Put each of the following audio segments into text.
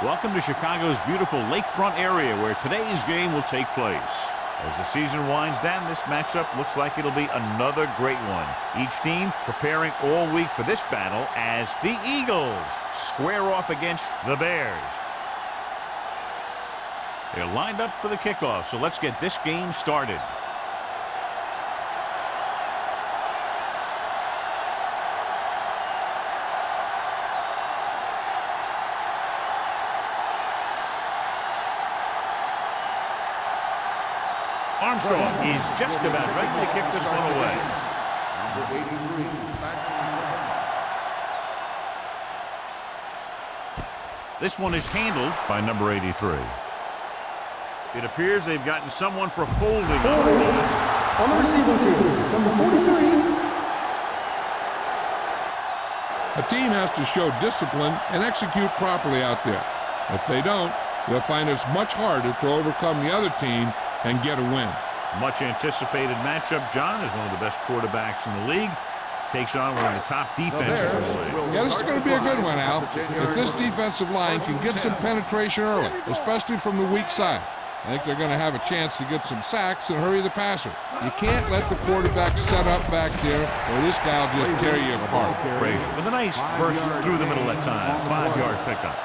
Welcome to Chicago's beautiful lakefront area where today's game will take place. As the season winds down, this matchup looks like it'll be another great one. Each team preparing all week for this battle as the Eagles square off against the Bears. They're lined up for the kickoff, so let's get this game started. Armstrong is just about ready to kick this one away. Number 83, back to return. This one is handled by number 83. It appears they've gotten someone for holding on the receiving team, number 43. A team has to show discipline and execute properly out there. If they don't, they'll find it's much harder to overcome the other team and get a win. Much anticipated matchup. John is one of the best quarterbacks in the league. Takes on one of the top defenses in the league. Yeah, this is going to be a good one, Al. If this defensive line can get some penetration early, especially from the weak side, I think they're going to have a chance to get some sacks and hurry the passer. You can't let the quarterback set up back there or this guy will just tear you apart. Frazier with a nice burst through the middle that time. 5-yard pickup.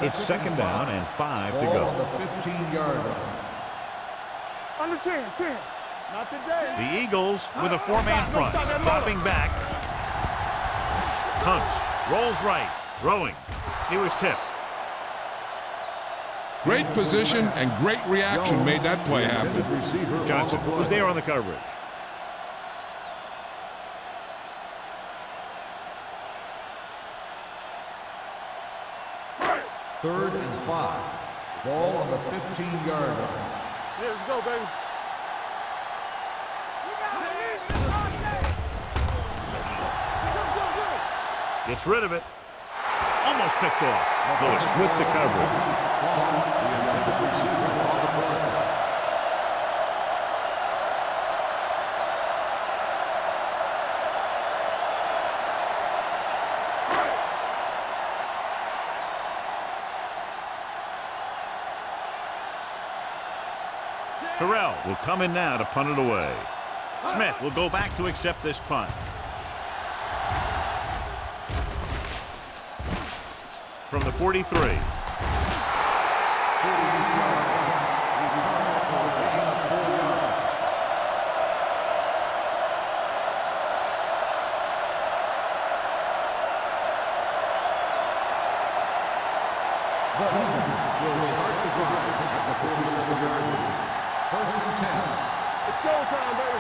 It's second down and 5 to go. On the 15-yard line. Under 10. Not today. The Eagles with a 4-man front. Dropping back. Hunts. Rolls right. Throwing. He was tipped. Great position and great reaction made that play happen. Johnson was there on the coverage. Third and 5. Ball on the 15-yard line. Let's go, baby. Gets rid of it. Almost picked off. Lewis with the coverage. The intended receiver on the play. Terrell will come in now to punt it away. Smith will go back to accept this punt. From the 43. Will start the drive at the 47-yard line. First and 10. It's showtime, baby.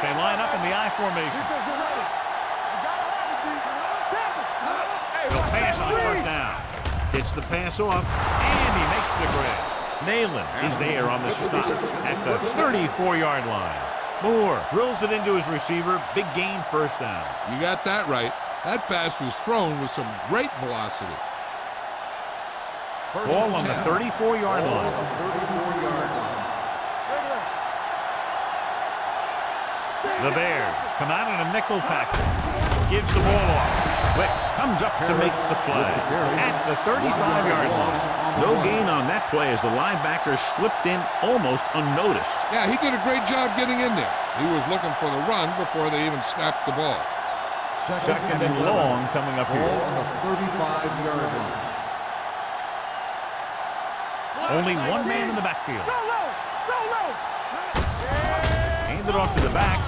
They line up in the I formation. They'll pass on first down. Gets the pass off, and he makes the grab. Nayland is there on the stop at the 34-yard line. Moore drills it into his receiver. Big gain, first down. You got that right. That pass was thrown with some great velocity. Ball on the 34-yard line. The Bears come out in a nickel package. Gives the ball off. Wick comes up to make the play at the 35-yard line. No gain on that play as the linebacker slipped in almost unnoticed. Yeah, he did a great job getting in there. He was looking for the run before they even snapped the ball. Second and long coming up here. Ball on the 35-yard line. Only one man in the backfield. Handed off to the back.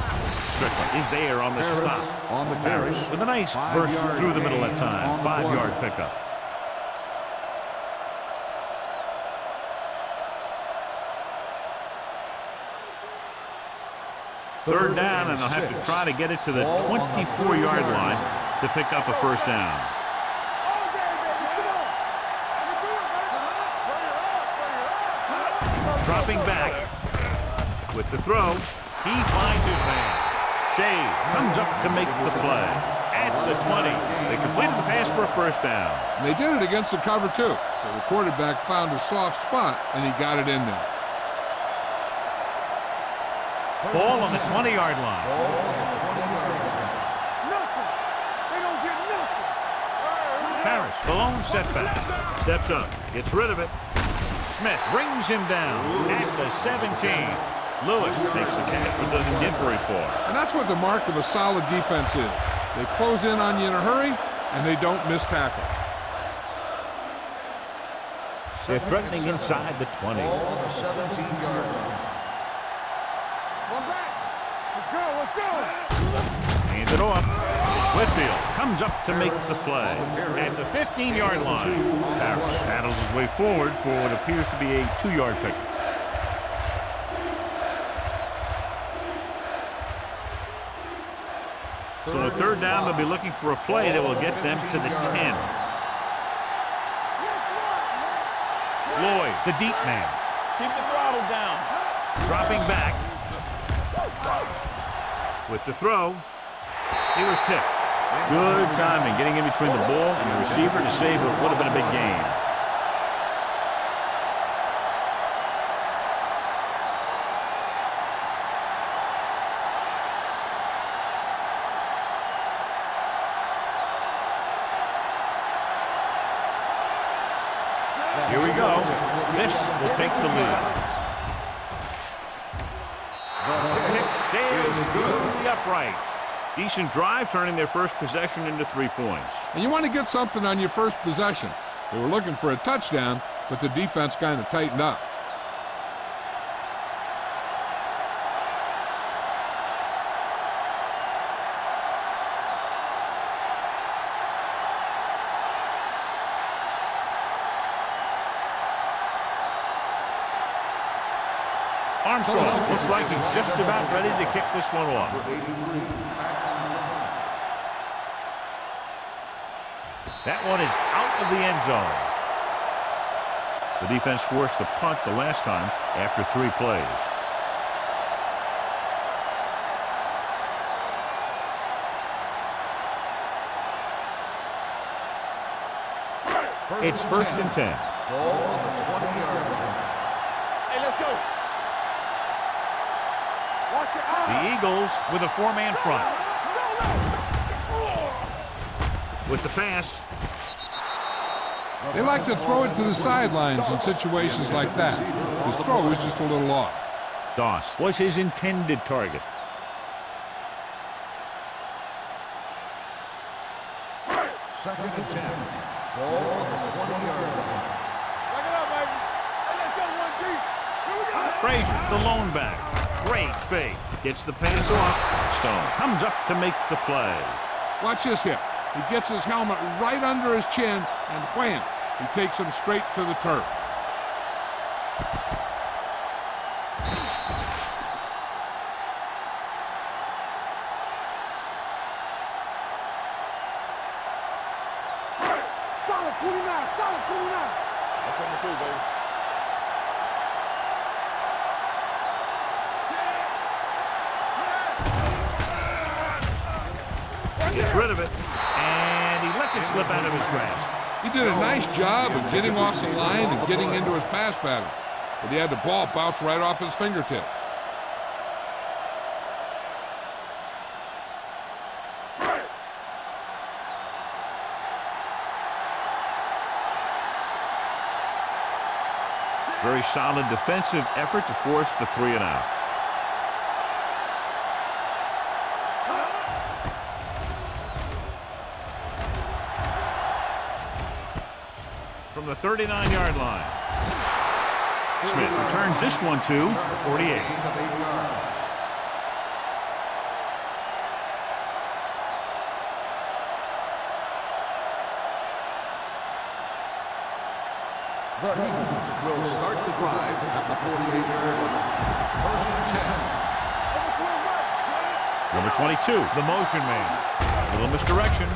Strickland is there on the stop. On the Parrish carry. with a nice burst through the middle that time. 5-yard pickup. Third down, and they'll have to try to get it to the 24-yard line to pick up a first down. Dropping back with the throw. He finds his man. Shea comes up to make the play at the 20. They completed the pass for a first down. And they did it against the cover, too. So the quarterback found a soft spot, and he got it in there. Ball on the 20-yard line. Ball on the 20-yard line. Nothing. They don't get nothing. Harris, the lone setback. Steps up, gets rid of it. Smith brings him down at the 17. Lewis makes the catch but doesn't get very far. And that's what the mark of a solid defense is. They close in on you in a hurry, and they don't miss tackle. They're threatening inside the 20. Ball on the 17-yard line. One back. Let's go. Hands it off. Whitfield comes up to make the play. At the 15-yard line, Harris paddles his way forward for what appears to be a 2-yard pickup. So on third down, they'll be looking for a play that will get them to the 10. Lloyd, the deep man. Keep the throttle down. Dropping back. With the throw, he was tipped. Good timing, getting in between the ball and the receiver to save what would have been a big gain. Here we go. This will take the lead. The kick sails through the uprights. Decent drive, turning their first possession into 3 points. And you want to get something on your first possession. They were looking for a touchdown, but the defense kind of tightened up. Armstrong looks like he's just about ready to kick this one off. That one is out of the end zone. The defense forced the punt the last time after 3 plays. It's first and 10. Ball on the 20-yard line. Hey, let's go. Watch your eyes. The Eagles with a 4-man front. With the pass. They like to throw it to the sidelines in situations like that. His throw was just a little off. Doss was his intended target. Second and 10. Ball on the 20-yard line. Back it up, baby. Hey, let's go. 1 deep. Here we go. Frazier, the lone back. Great fake. Gets the pass off. Stone comes up to make the play. Watch this hit. He gets his helmet right under his chin, and wham, he takes him straight to the turf. Solid 29. Solid 29. That's on the 2, baby. Gets rid of it, and he lets it slip out of his grasp. He did a nice job of getting off the line and getting into his pass pattern, but he had the ball bounce right off his fingertips. Very solid defensive effort to force the 3 and out. From the 39-yard line. Smith returns this one to the 48. The Eagles will start the drive at the 48-yard line. First and 10. Number 22, the motion man. Little misdirection.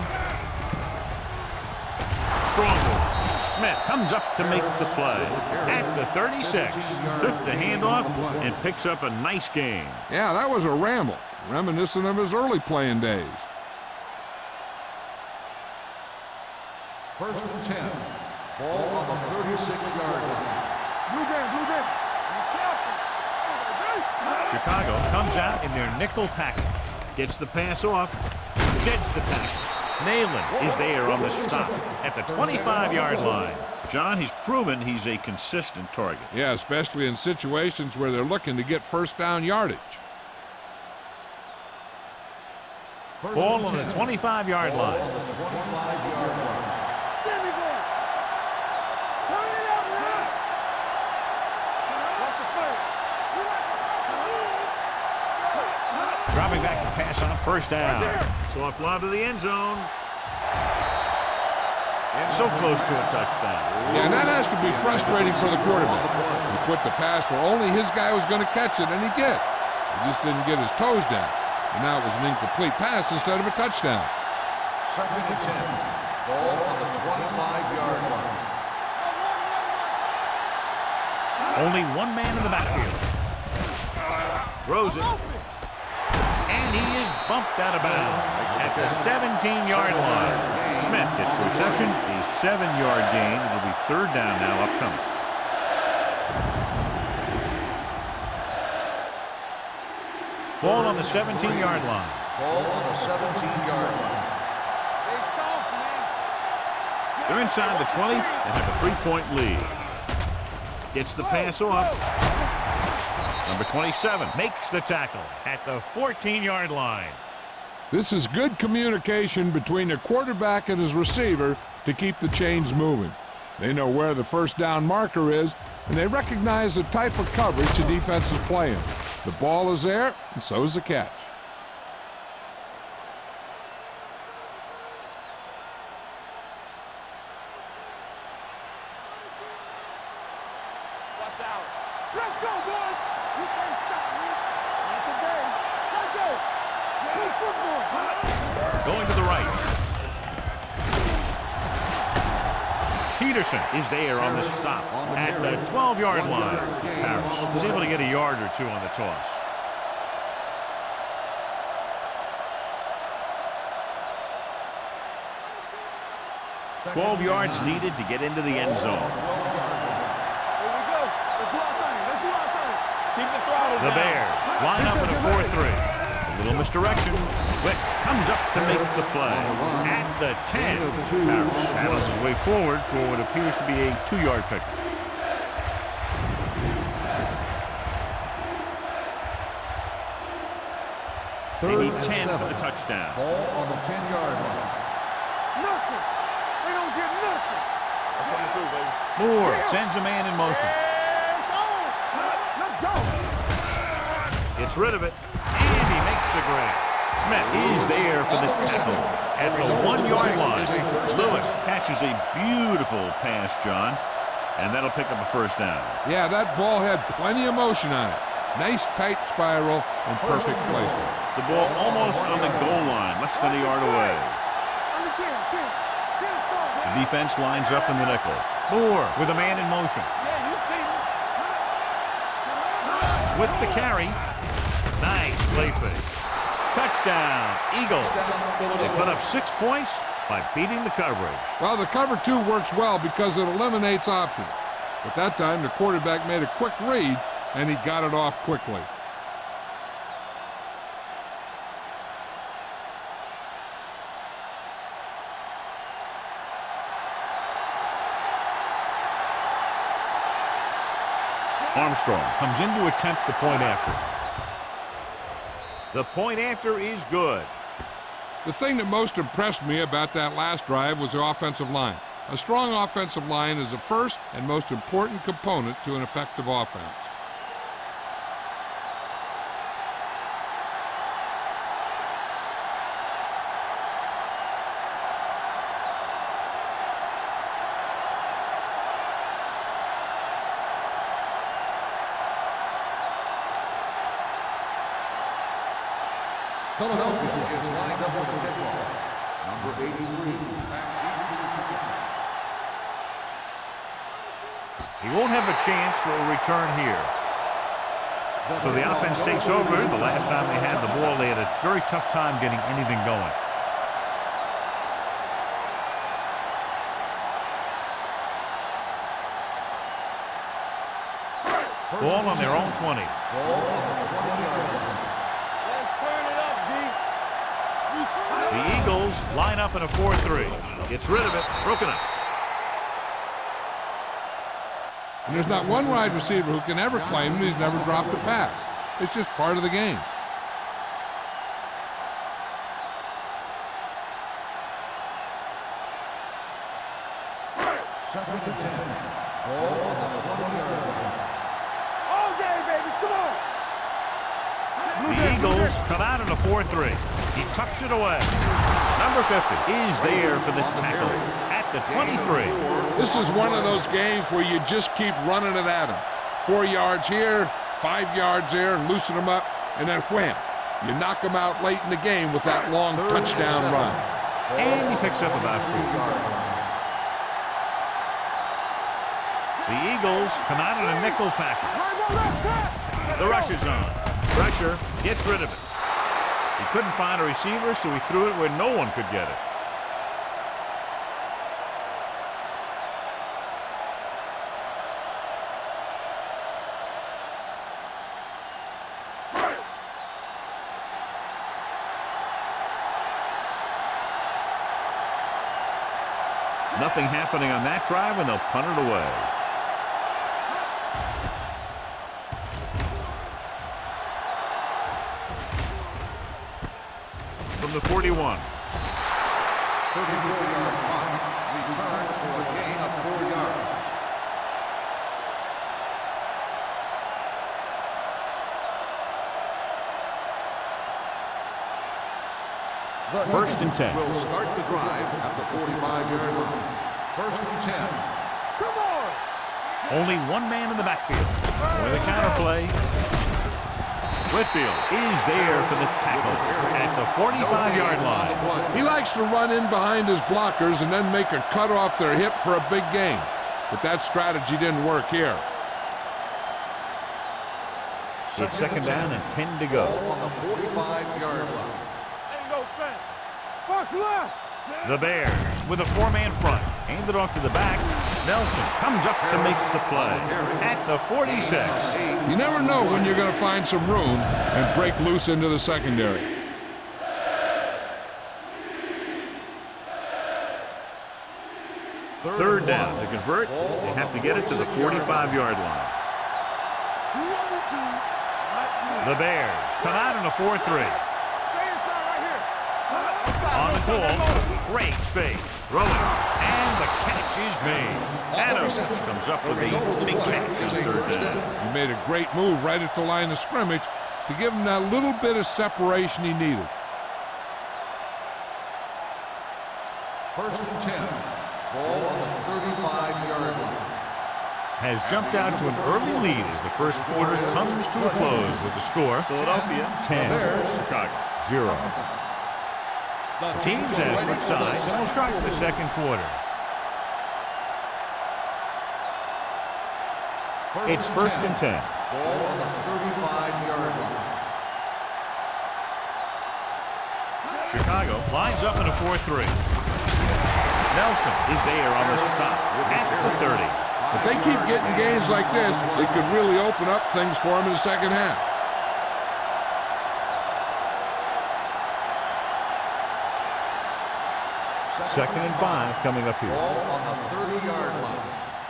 Stronghold. Smith comes up to make the play. At the 36, took the handoff and picks up a nice gain. Yeah, that was a ramble, reminiscent of his early playing days. First and 10. Ball on the 36-yard line. Blue game, blue game. Chicago comes out in their nickel package. Gets the pass off. Sheds the tackle. Nayland is there on the stop at the 25-yard line. John, he's proven he's a consistent target. Yeah, especially in situations where they're looking to get first down yardage. Ball on the 25-yard line. Dropping back to pass on first down. Soft lob to the end zone. So close to a touchdown. Yeah, and that has to be frustrating for the quarterback. He put the pass where only his guy was going to catch it, and he did. He just didn't get his toes down. And now it was an incomplete pass instead of a touchdown. 2nd and 10. Ball on the 25-yard line. Only one man in the backfield. Throws it. And he is bumped out of bounds at the 17-yard line. Smith gets the reception, a 7-yard gain. It'll be 3rd down now upcoming. Ball on the 17-yard line. Ball on the 17-yard line. They're inside the 20 and have a 3-point lead. Gets the pass off. Number 27 makes the tackle at the 14-yard line. This is good communication between the quarterback and his receiver to keep the chains moving. They know where the first down marker is, and they recognize the type of coverage the defense is playing. The ball is there, and so is the catch. Let's go, boys! You can't stop me. Not today. Let's go. Play football. Going to the right. Peterson is there on the stop at the 12-yard line. Harris is able to get a yard or two on the toss. "12 yards needed to get into the end zone. The Bears line up in a 4-3. A little misdirection. Wick comes up to make the play. At the 10, Harris paddles his way forward for what appears to be a 2-yard pickup. They need 10 for the touchdown. Ball on the 10-yard line. Nothing. They don't get nothing. Moore sends a man in motion. Let's go. Gets rid of it, and he makes the grab. Smith is there for the tackle at the 1-yard line. Lewis catches a beautiful pass, John, and that'll pick up a first down. Yeah, that ball had plenty of motion on it. Nice tight spiral and perfect placement. The ball almost on the goal line, less than a yard away. The defense lines up in the nickel. Moore with a man in motion. With the carry. Nice play fake. Touchdown, Eagles. They put up 6 points by beating the coverage. Well, the cover 2 works well because it eliminates options. But that time, the quarterback made a quick read, and he got it off quickly. Armstrong comes in to attempt the point after. The point after is good. The thing that most impressed me about that last drive was the offensive line. A strong offensive line is the first and most important component to an effective offense. Philadelphia is lined up with the kickoff. Number 83. He won't have a chance for a return here. So the offense takes over. The last time they had the ball, they had a very tough time getting anything going. Ball on their own 20. Ball on the 20-yard line. Let's turn it up, D. The Eagles line up in a 4-3. Gets rid of it. Broken up. And there's not one wide receiver who can ever claim that he's never dropped a pass. It's just part of the game. Second and 10. Ball on the 20-yard line. All day, baby. Come on. The Eagles come out in a 4-3. He tucks it away. Number 50 is there for the tackle at the 23. This is one of those games where you just keep running it at him. 4 yards here, 5 yards there, loosen them up, and then wham. You knock them out late in the game with that long touchdown run. And he picks up about 4. The Eagles come out in a nickel package. The rush is on. Pressure gets rid of it. He couldn't find a receiver, so he threw it where no one could get it. Nothing happening on that drive, and they'll punt it away. From the 41. 34-yard punt. Return for a gain of 4 yards. First and 10. Will start the drive at the 45-yard line. First and 10. Come on. Only one man in the backfield. With a counterplay. Whitfield is there for the tackle at the 45-yard line. He likes to run in behind his blockers and then make a cut off their hip for a big gain. But that strategy didn't work here. It's second down and 10 to go. Ball on the 45-yard line. Ain't no fence. Box left. The Bears with a 4-man front. Hand it off to the back. Nelson comes up to make the play at the 46. You never know when you're going to find some room and break loose into the secondary. Third down. To convert, they have to get it to the 45-yard line. The Bears come out in a 4-3. Stay inside right here. On the goal, great fake. Throwing, and the catch is made. Adams comes up with a big catch on third down. He made a great move right at the line of scrimmage to give him that little bit of separation he needed. First and 10. Ball on the 35-yard line. Has jumped out to an early lead as the first quarter comes to a close with the score Philadelphia 10, Chicago 0. The teams have switched sides and will start the second quarter. It's first and 10. Ball on the 35-yard line. Chicago lines up in a 4-3. Nelson is there on the stop at the 30. If they keep getting games like this, it could really open up things for them in the second half. Second and 5 coming up here. Ball on the 30-yard line.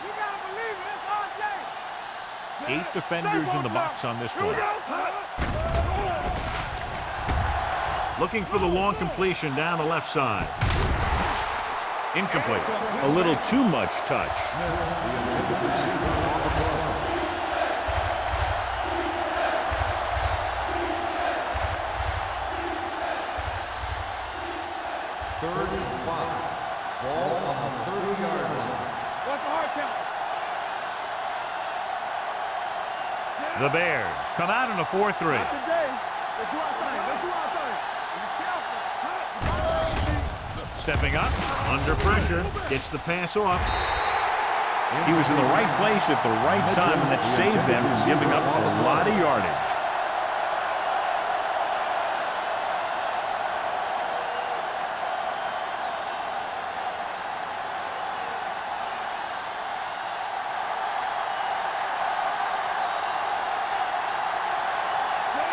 You gotta believe it. It's all day. 8 defenders in the box on this Here we one. go. Looking for the long completion down the left side. Incomplete. A little too much touch. Third and 5. Ball on the 30-yard line. What's the hard count? The Bears come out in a 4-3. Not today. Let's do our thing. Let's do our thing. Be careful. Stepping up, under pressure, gets the pass off. He was in the right place at the right time, and that saved them from giving up a lot of yardage.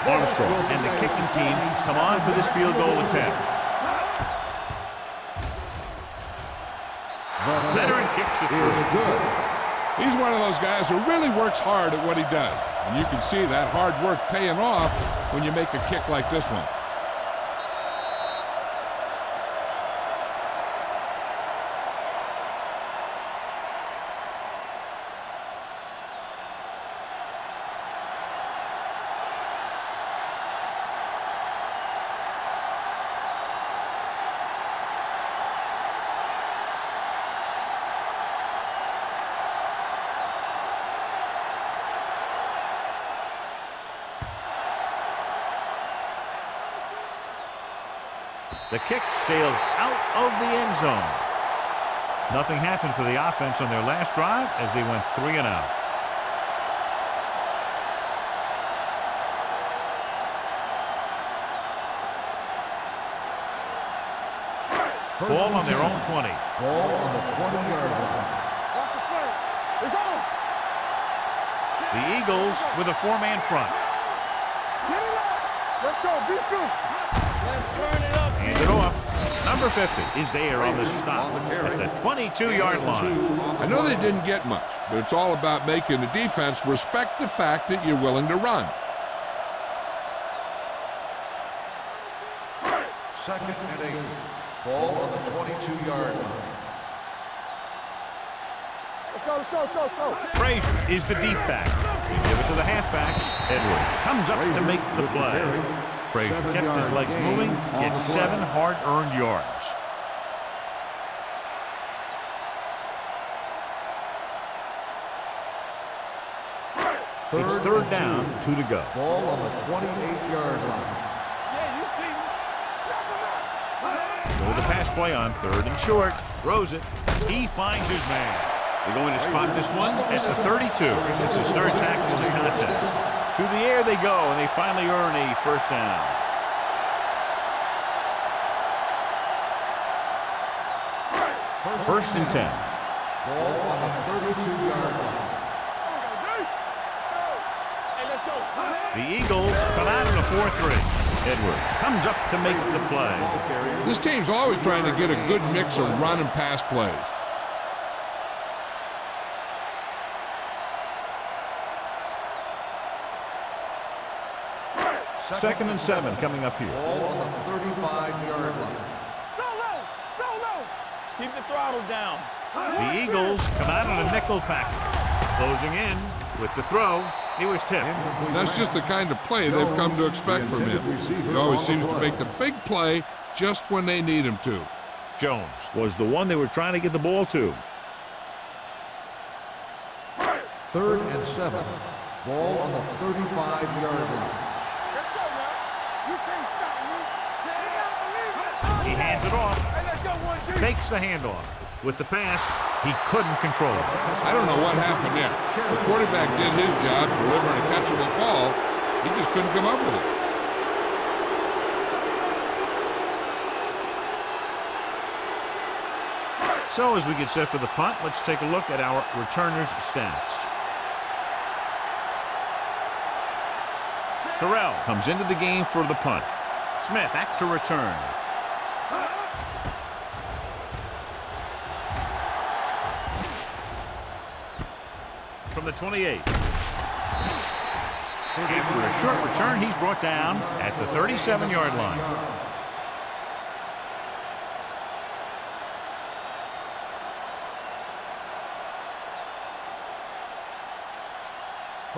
Armstrong and the kicking team come on for this field goal attempt. Veteran kicks it through. Good. He's one of those guys who really works hard at what he does. And you can see that hard work paying off when you make a kick like this one. The kick sails out of the end zone. Nothing happened for the offense on their last drive as they went 3 and out. Ball on their own 20. Ball on the 20-yard line. Watch the play. It's on. The Eagles with a 4-man front. Get it up. Let's go. Be fierce. Let's turn it up. Hands it off. Number 50 is there on the stop at the 22-yard line. I know they didn't get much, but it's all about making the defense respect the fact that you're willing to run. Second and 8. Ball on the 22-yard line. Let's go. Let's go. Let's go. Let's go. Frazier is the deep back. He give it to the halfback. Edwards comes up to make the play. Frazier kept his legs moving, gets 7 hard-earned yards. It's third down, 2 to go. Ball on the 28-yard line. Yeah, you see me. Go the pass play on 3rd and short. Throws it. He finds his man. They're going to spot this one at the 32. It's his 3rd tackle in the contest. Through the air they go, and they finally earn a first down. First and 10. Ball on the 32-yard line. Hey, let's go. The Eagles come out in a 4-3. Edwards comes up to make the play. This team's always trying to get a good mix of run and pass plays. Second and 7 coming up here. Ball on the 35-yard line. Go low. Go low. Keep the throttle down. The Eagles come out in a nickel package. Closing in with the throw. He was tipped. That's just the kind of play they've come to expect from him. He always seems to make the big play just when they need him to. Jones was the one they were trying to get the ball to. 3rd and 7. Ball on the 35-yard line. Let's go now. You can't stop me. Say it. He hands it off. Hey, let's go 1-2. Fakes the handoff. With the pass, he couldn't control it. I don't know what happened there. The quarterback did his job delivering a catchable ball. He just couldn't come up with it. So as we get set for the punt, let's take a look at our returners' stats. Terrell comes into the game for the punt. Smith back to return. From the 28. After a short return, he's brought down at the 37-yard line.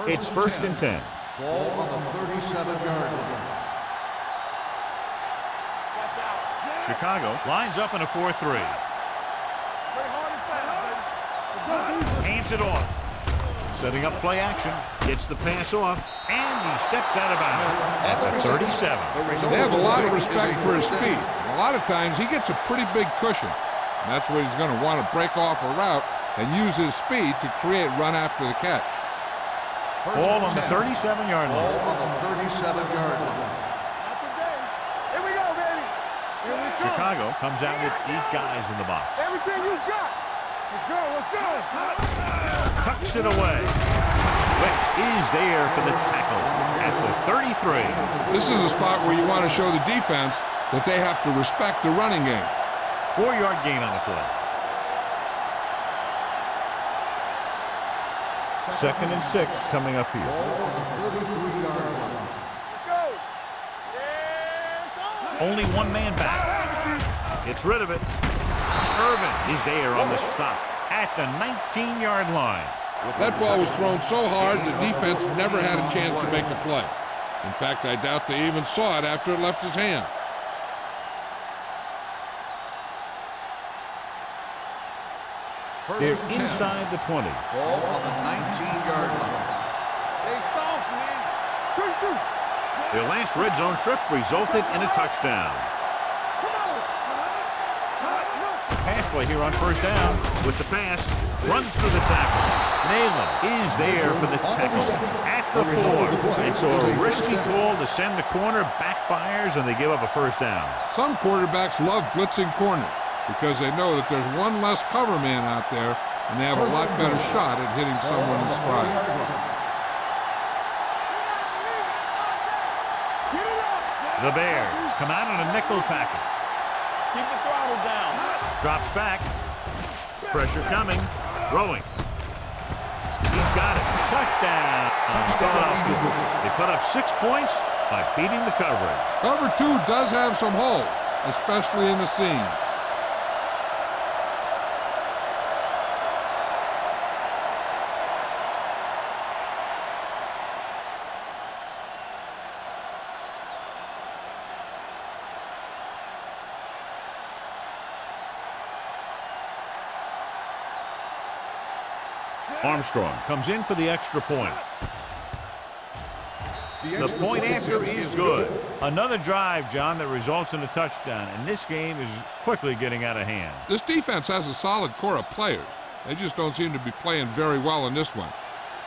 It's first and 10. Ball on the 37-yard line. Chicago lines up in a 4-3. Play hard and fast, baby. Hands it off. Setting up play action. Gets the pass off. And he steps out of bounds at the 37. They have a lot of respect for his speed. A lot of times he gets a pretty big cushion. And that's what he's going to want to break off a route and use his speed to create run after the catch. Ball on the 37-yard line. Ball on the 37-yard line. Not today. Here we go, baby. Here we go. Chicago comes out with 8 guys in the box. Everything you got. Let's go. Let's go. Tucks it away. Quick is there for the tackle at the 33. This is a spot where you want to show the defense that they have to respect the running game. 4-yard gain on the play. 2nd and 6 coming up here. Only one man back. Gets rid of it. Irvin is there on the stop at the 19-yard line. That ball was thrown so hard the defense never had a chance to make a play. In fact, I doubt they even saw it after it left his hand. They're inside the 20. Ball on the 19-yard line. Stay soft, man. Push him. Their last red zone trip resulted in a touchdown. Pass play here on 1st down with the pass. Runs through the tackle. Nayland is there for the tackle at the 4. And so a risky call to send the corner backfires and they give up a 1st down. Some quarterbacks love blitzing corner because they know that there's one less cover man out there and they have a lot better shot at hitting someone in stride. The Bears come out in a nickel package. Keep the throttle down. Drops back. Pressure coming. Throwing. He's got it. Touchdown. Philadelphia. They put up 6 points by beating the coverage. Cover 2 does have some holes, especially in the seam. Armstrong comes in for the extra point. The point after is good. Another drive, John, that results in a touchdown, and this game is quickly getting out of hand. This defense has a solid core of players. They just don't seem to be playing very well in this one.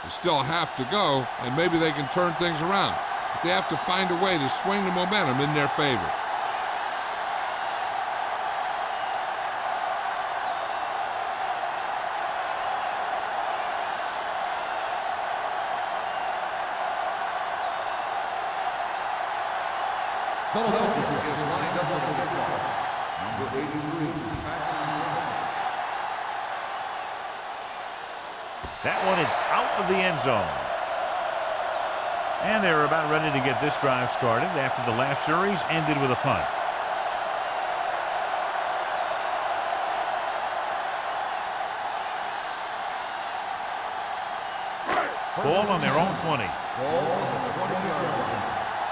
They still have to go, and maybe they can turn things around. But they have to find a way to swing the momentum in their favor. Philadelphia is lined up for the kickoff. Number 83, That one is out of the end zone. And they're about ready to get this drive started after the last series ended with a punt. Ball on their own 20. Ball on the 20-yard line.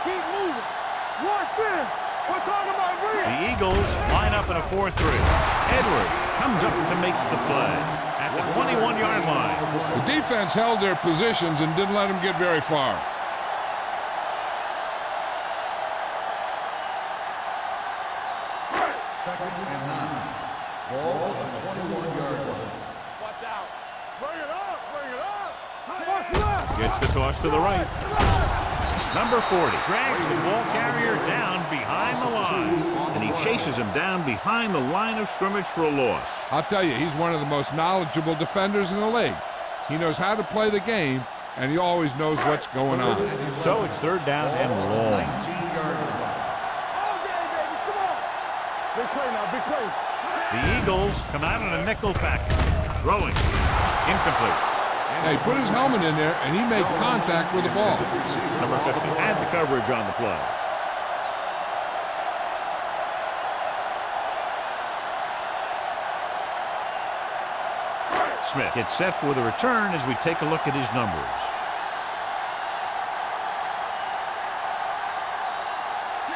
Keep moving. Watch in. We're talking about real. The Eagles line up in a 4-3. Edwards comes up to make the play at the 21-yard line. The defense held their positions and didn't let them get very far. Second and 9. Ball on the 21-yard line. Watch out. Bring it up. Bring it up. Watch left. Gets the toss to the right. Number 40 drags the ball carrier down behind the line, and he chases him down behind the line of scrimmage for a loss. I'll tell you, he's one of the most knowledgeable defenders in the league. He knows how to play the game, and he always knows what's going on. So it's 3rd down and long. 19-yard line. All day, baby. Come on. Big play now. Big play. The Eagles come out in a nickel package. Throwing. Incomplete. Now, he put his helmet in there, and he made contact with the ball. Number 50 had the coverage on the play. Smith gets set for the return as we take a look at his numbers.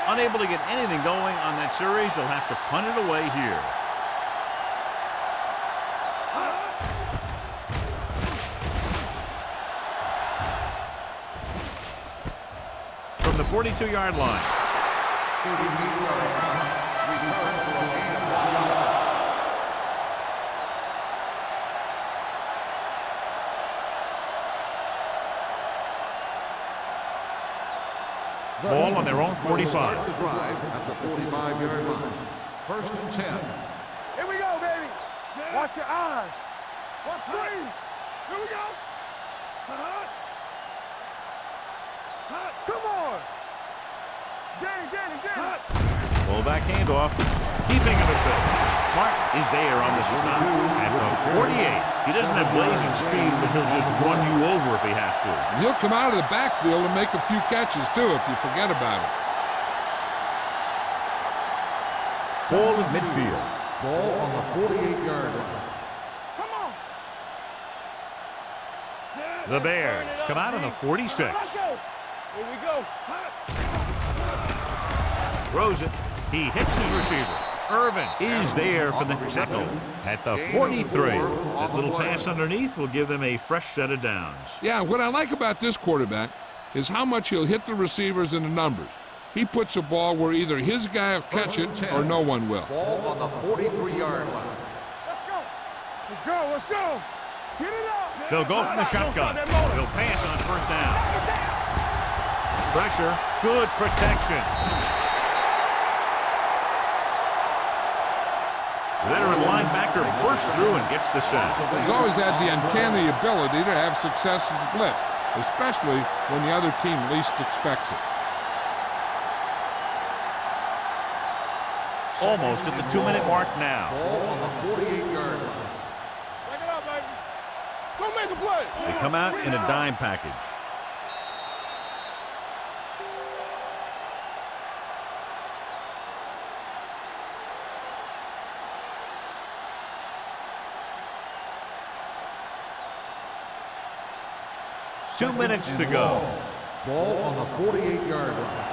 Unable to get anything going on that series, they'll have to punt it away here. From the 42-yard line. 38-yard line. Return for a gain of 1 yard. Ball on their own Start 45. the drive at the 45-yard line. 1st and 10. Here we go, baby. Watch your eyes. Watch screen. Here we go. Come on. Danny. Fullback handoff. Keeping him at bay. Martin is there on the stop at the 48. He doesn't have blazing speed, but he'll just run you over if he has to. And he'll come out of the backfield and make a few catches, too, if you forget about it. Ball at midfield. Ball on the 48-yard line. Come on. The Bears come out on the 46. Here we go. Throws it. He hits his receiver. Irvin is there for the tackle at the 43. That little pass underneath will give them a fresh set of downs. Yeah, what I like about this quarterback is how much he'll hit the receivers in the numbers. He puts a ball where either his guy will catch it or no one will. Ball on the 43-yard line. Let's go. Get it up. They'll go from the shotgun. They'll pass on first down. Pressure. Good protection. Veteran linebacker bursts through and gets the sack. He's always had the uncanny ability to have success in the blitz, especially when the other team least expects it. Almost at the 2-minute mark now. Ball on the 48-yard line. Break it up, baby. Go make a play. They come out in a dime package. Two minutes to go. Ball on the 48-yard line.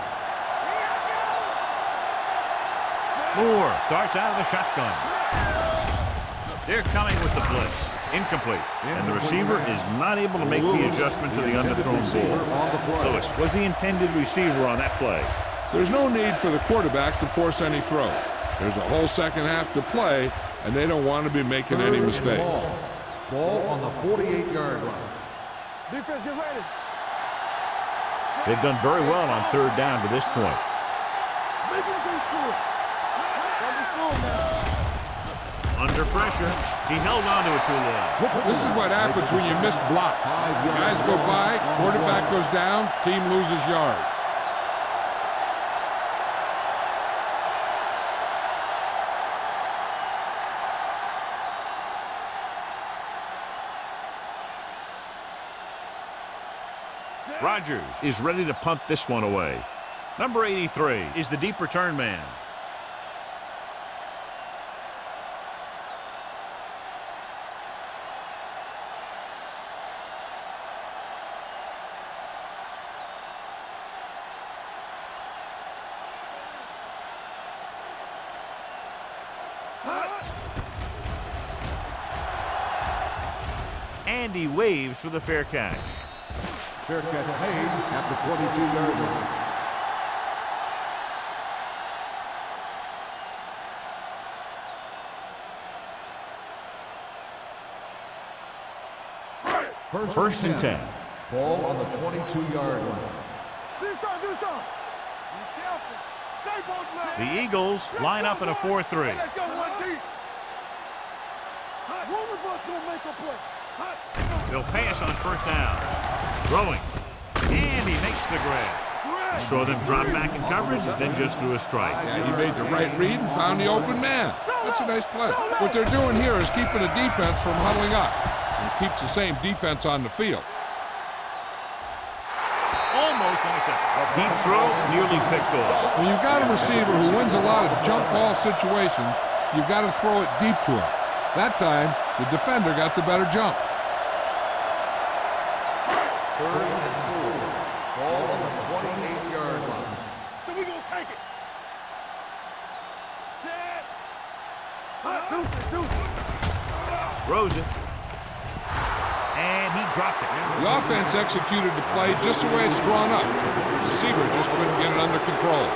Moore starts out of the shotgun. They're coming with the blitz. Incomplete. And the receiver is not able to make the adjustment to the underthrown ball. Lewis was the intended receiver on that play. There's no need for the quarterback to force any throws. There's a whole second half to play, and they don't want to be making any mistakes. Ball on the 48-yard line. Defense, get ready. They've done very well on third down to this point. Make him go short. Don't be fooled now. Under pressure, he held on to it too long. This is what happens when you miss block. Guys go by, quarterback goes down, team loses yards. Rodgers is ready to punt this one away. Number 83 is the deep return man. And he waves for the fair catch. Fair catch made at the 22-yard line. First and 10. Ball on the 22-yard line. Do something. Be careful. Stay both left. The Eagles line up in a 4-3. Let's go one deep. One of us gonna make a play. They'll pass on first down. Throwing. And he makes the grab. He saw them drop back in coverage, then just threw a strike. Yeah, he made the right read and found the open man. That's a nice play. What they're doing here is keeping the defense from huddling up. And it keeps the same defense on the field. Almost intercepted. Deep throw, nearly picked off. When you've got a receiver who wins a lot of jump ball situations, you've got to throw it deep to him. That time, the defender got the better jump. Third and 4. Ball on the 28-yard line. So we gonna take it. Set. Deuces. Throws it. And he dropped it. The offense executed the play just the way it's drawn up. The receiver just couldn't get it under control.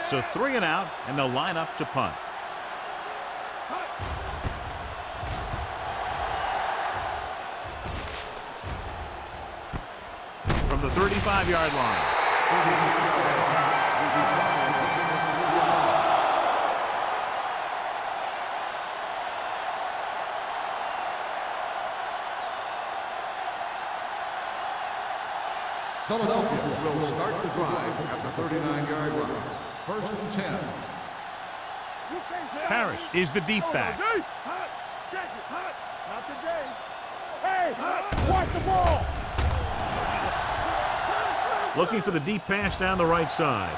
So 3 and out, and they'll line up to punt. From the 35-yard line, Philadelphia will start the drive at the 39-yard line. First and 10. Harris is the deep back. Check it. Not today. Hey, watch the ball. Looking for the deep pass down the right side.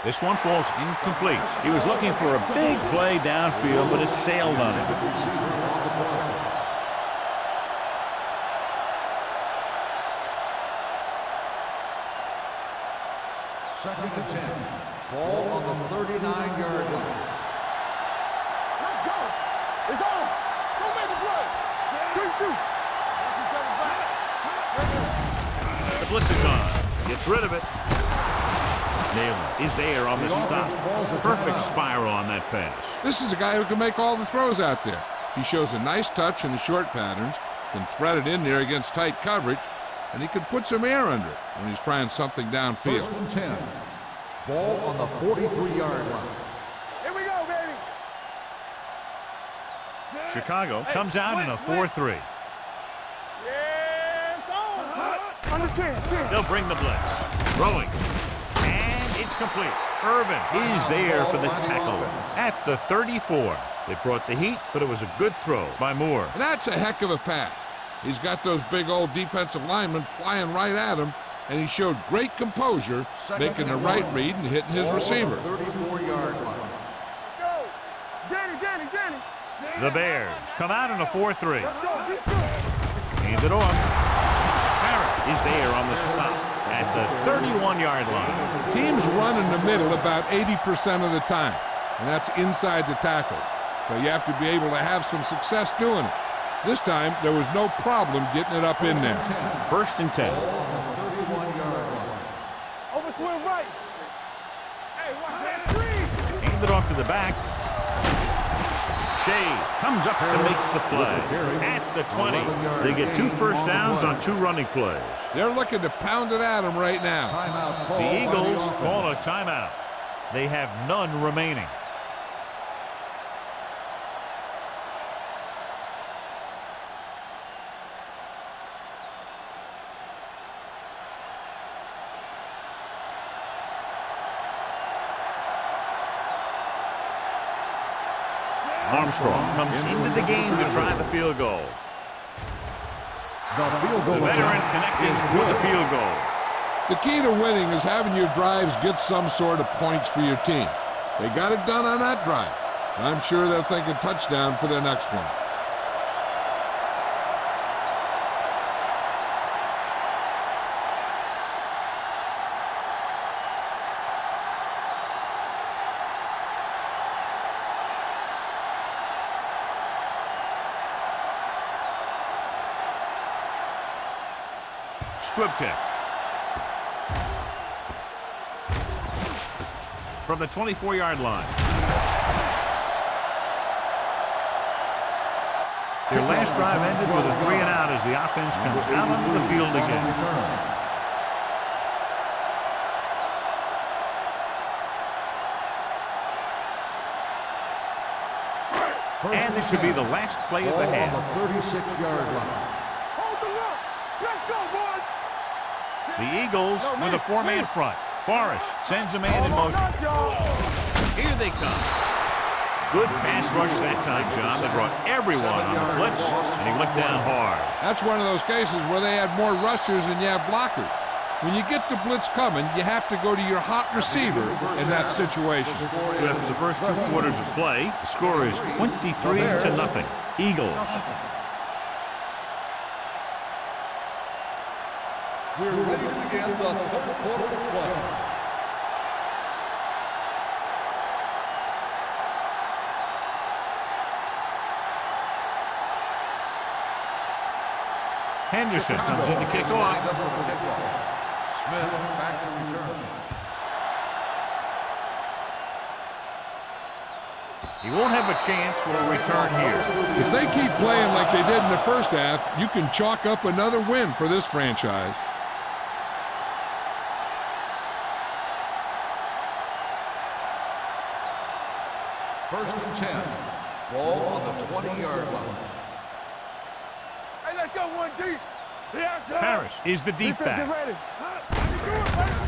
This one falls incomplete. He was looking for a big play downfield, but it sailed on him. Second and 10. Ball on the 39-yard line. Let's go. It's on. Go make a play. Good shoot. The blitz is gone. Gets rid of it. Naylor is there on the stop. Perfect spiral on that pass. This is a guy who can make all the throws out there. He shows a nice touch in the short patterns, can thread it in there against tight coverage, and he can put some air under it when he's trying something downfield. First and 10. Ball on the 43-yard line. Here we go, baby. Chicago comes out in a 4-3. Yeah, it's on. Under 10. They'll bring the blitz. Throwing. And it's complete. Irvin is there for the tackle at the 34. They brought the heat, but it was a good throw by Moore. And that's a heck of a pass. He's got those big old defensive linemen flying right at him, and he showed great composure, making the right read and hitting his receiver. 34-yard line. Let's go. Danny. The Bears come out in a 4-3. Let's go. Get good. Hands it off. Harris is there on the stop at the 31-yard line. Teams run in the middle about 80% of the time, and that's inside the tackle. So you have to be able to have some success doing it. This time, there was no problem getting it up in there. First and 10. Over swing right. Hey, watch that screen. Hand it off to the back. Shea comes up to make the play at the 20. They get 2 first downs on 2 running plays. They're looking to pound it at him right now. The Eagles call a timeout. They have none remaining. Armstrong comes into the game to try the field goal. The field goal The veteran connecting with the field goal. The key to winning is having your drives get some sort of points for your team. They got it done on that drive. I'm sure they're thinking touchdown for their next one. Squib kick. From the 24-yard line. Their last drive ended with a 3 and out as the offense comes out onto the field again. And this should be the last play of the half. On the 36-yard line. Hold the look. Let's go, boys. The Eagles with a 4-man front. Forrest sends a man in motion. Here they come. Good pass rush that time, John. They brought everyone on the blitz, and he went down hard. That's one of those cases where they had more rushers than you have blockers. When you get the blitz coming, you have to go to your hot receiver in that situation. So after the first 2 quarters of play, the score is 23-0. Eagles. We're ready to begin the third quarter of play. Henderson comes in to kick off. Smith back to return. He won't have a chance for a return here. If they keep playing like they did in the first half, you can chalk up another win for this franchise. First and 10. Ball on the 20-yard line. Hey, let's go one deep. Harris is the deep Defense, back. get ready.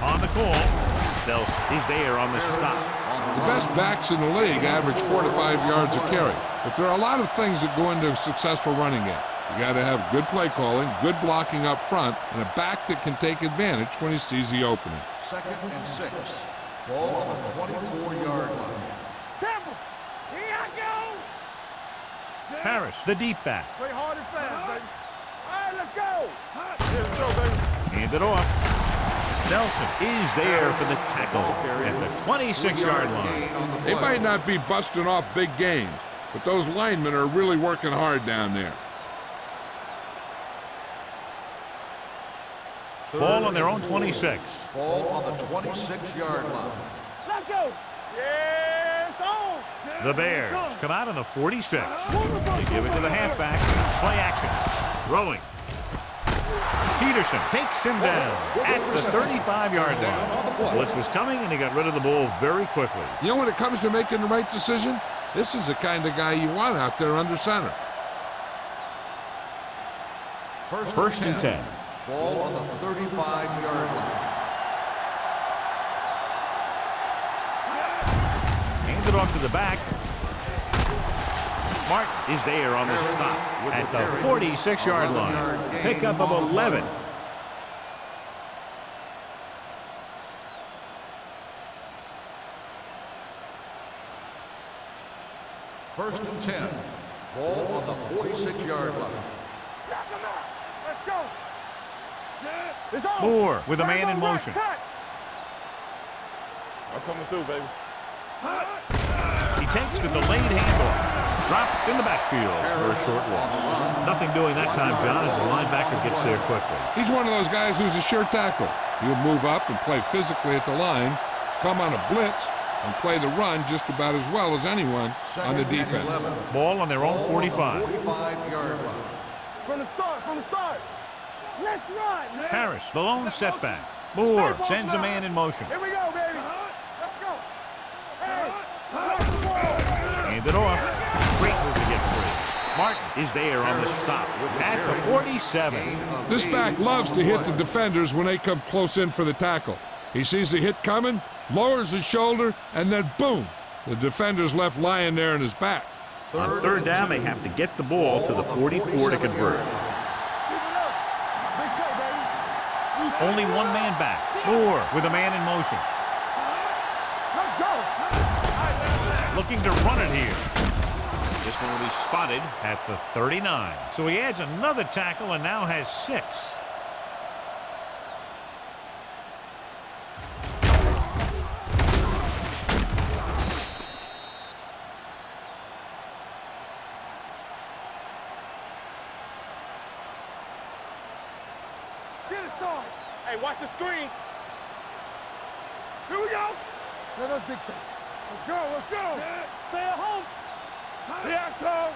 On the call. Nelson is there on the stop. The best backs in the league average 4 to 5 yards a carry. But there are a lot of things that go into a successful running game. You got to have good play calling, good blocking up front, and a back that can take advantage when he sees the opening. Second and 6. Ball on the 24-yard line. Campbell, here I go. Harris, the deep back. Play hard and fast, baby. All right, let's go. Here we go, baby. Hand it off. Nelson is there for the tackle at the 26-yard line. They might not be busting off big games, but those linemen are really working hard down there. Ball on their own 26. Ball on the 26-yard line. Let's go. Yes, on. The Bears come out on the 46. They give it to the halfback. Play action. Throwing. Peterson takes him down at the 35-yard line. Blitz was coming, and he got rid of the ball very quickly. You know, when it comes to making the right decision, this is the kind of guy you want out there under center. First and 10. Ball on the 35-yard line. Hands it off to the back. Martin is there on the stop at the 46-yard line. Pickup of 11. First and 10. Ball on the 46-yard line. Let's go. It's on. Moore with a man in motion. I'm coming through, baby. He takes the delayed handoff. Dropped in the backfield for a short loss. Nothing doing that time, John, as the linebacker gets there quickly. He's one of those guys who's a sure tackle. He'll move up and play physically at the line, come on a blitz, and play the run just about as well as anyone on the defense. Ball on their own 45. 45-yard line. From the start. Let's run. Harris, the lone setback. Moore sends a man in motion. Here we go, baby. Let's go. Hey, watch the ball. Hand it off. Great move to get free. Martin is there on the stop at the 47. This back loves to hit the defenders when they come close in for the tackle. He sees the hit coming, lowers his shoulder, and then boom, the defender's left lying there in his back. On third down, they have to get the ball to the 44 to convert. Only one man back. Moore with a man in motion. Let's go. Looking to run it here. This one will be spotted at the 39. So he adds another tackle and now has 6. Get it started. Hey, watch the screen. Here we go. Let us big time. Let's go. Let's go. Stay at home. Here I come.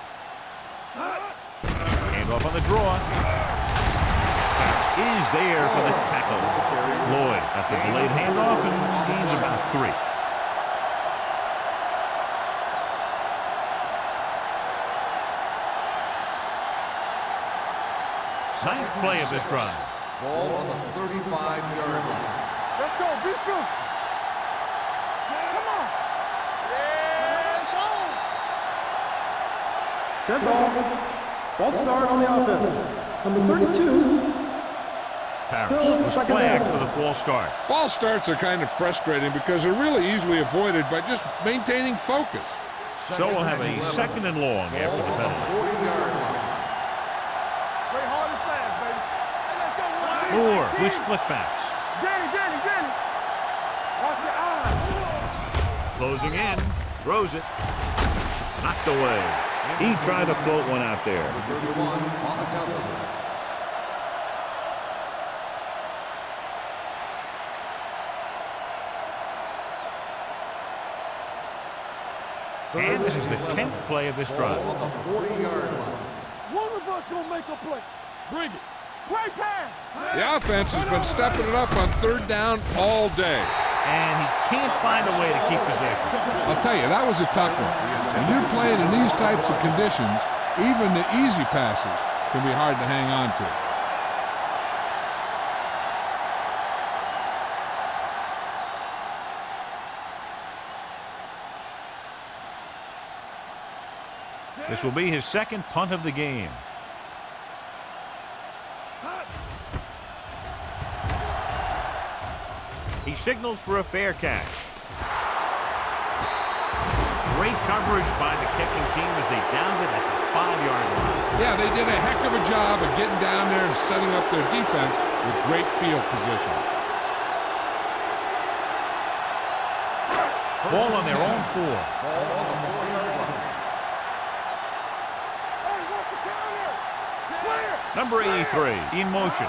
Hand off on the draw. Is there for the tackle. Lloyd got the delayed handoff and gains about 3. Ninth play of this drive. Ball on the 35-yard line. Let's go. Be true. Come on. Yeah, Dead ball. False start on the offense. Number 32. Harris was flagged for the false start. False starts are kind of frustrating because they're really easily avoided by just maintaining focus. So we'll have a second and long after the penalty. 40-yard line. Play hard and fast, baby. Hey, let's go. Moore with split backs. Get it. Watch your eyes. Closing in. Throws it. Knocked away. He tried to float one out there. 31 on the cover. And this is the 10th play of this drive. On the 40-yard line. One of us gonna make a play. Bring it. Play pass. The offense has been stepping it up on third down all day. and he can't find a way to keep possession. I'll tell you, that was a tough one. When you're playing in these types of conditions, even the easy passes can be hard to hang on to. This will be his second punt of the game. He signals for a fair catch. Great coverage by the kicking team as they downed it at the 5-yard line. Yeah, they did a heck of a job of getting down there and setting up their defense with great field position. Ball on their own 4. Ball on the 4-yard line. Hey, what's the counter? Clear! Number 83 in motion.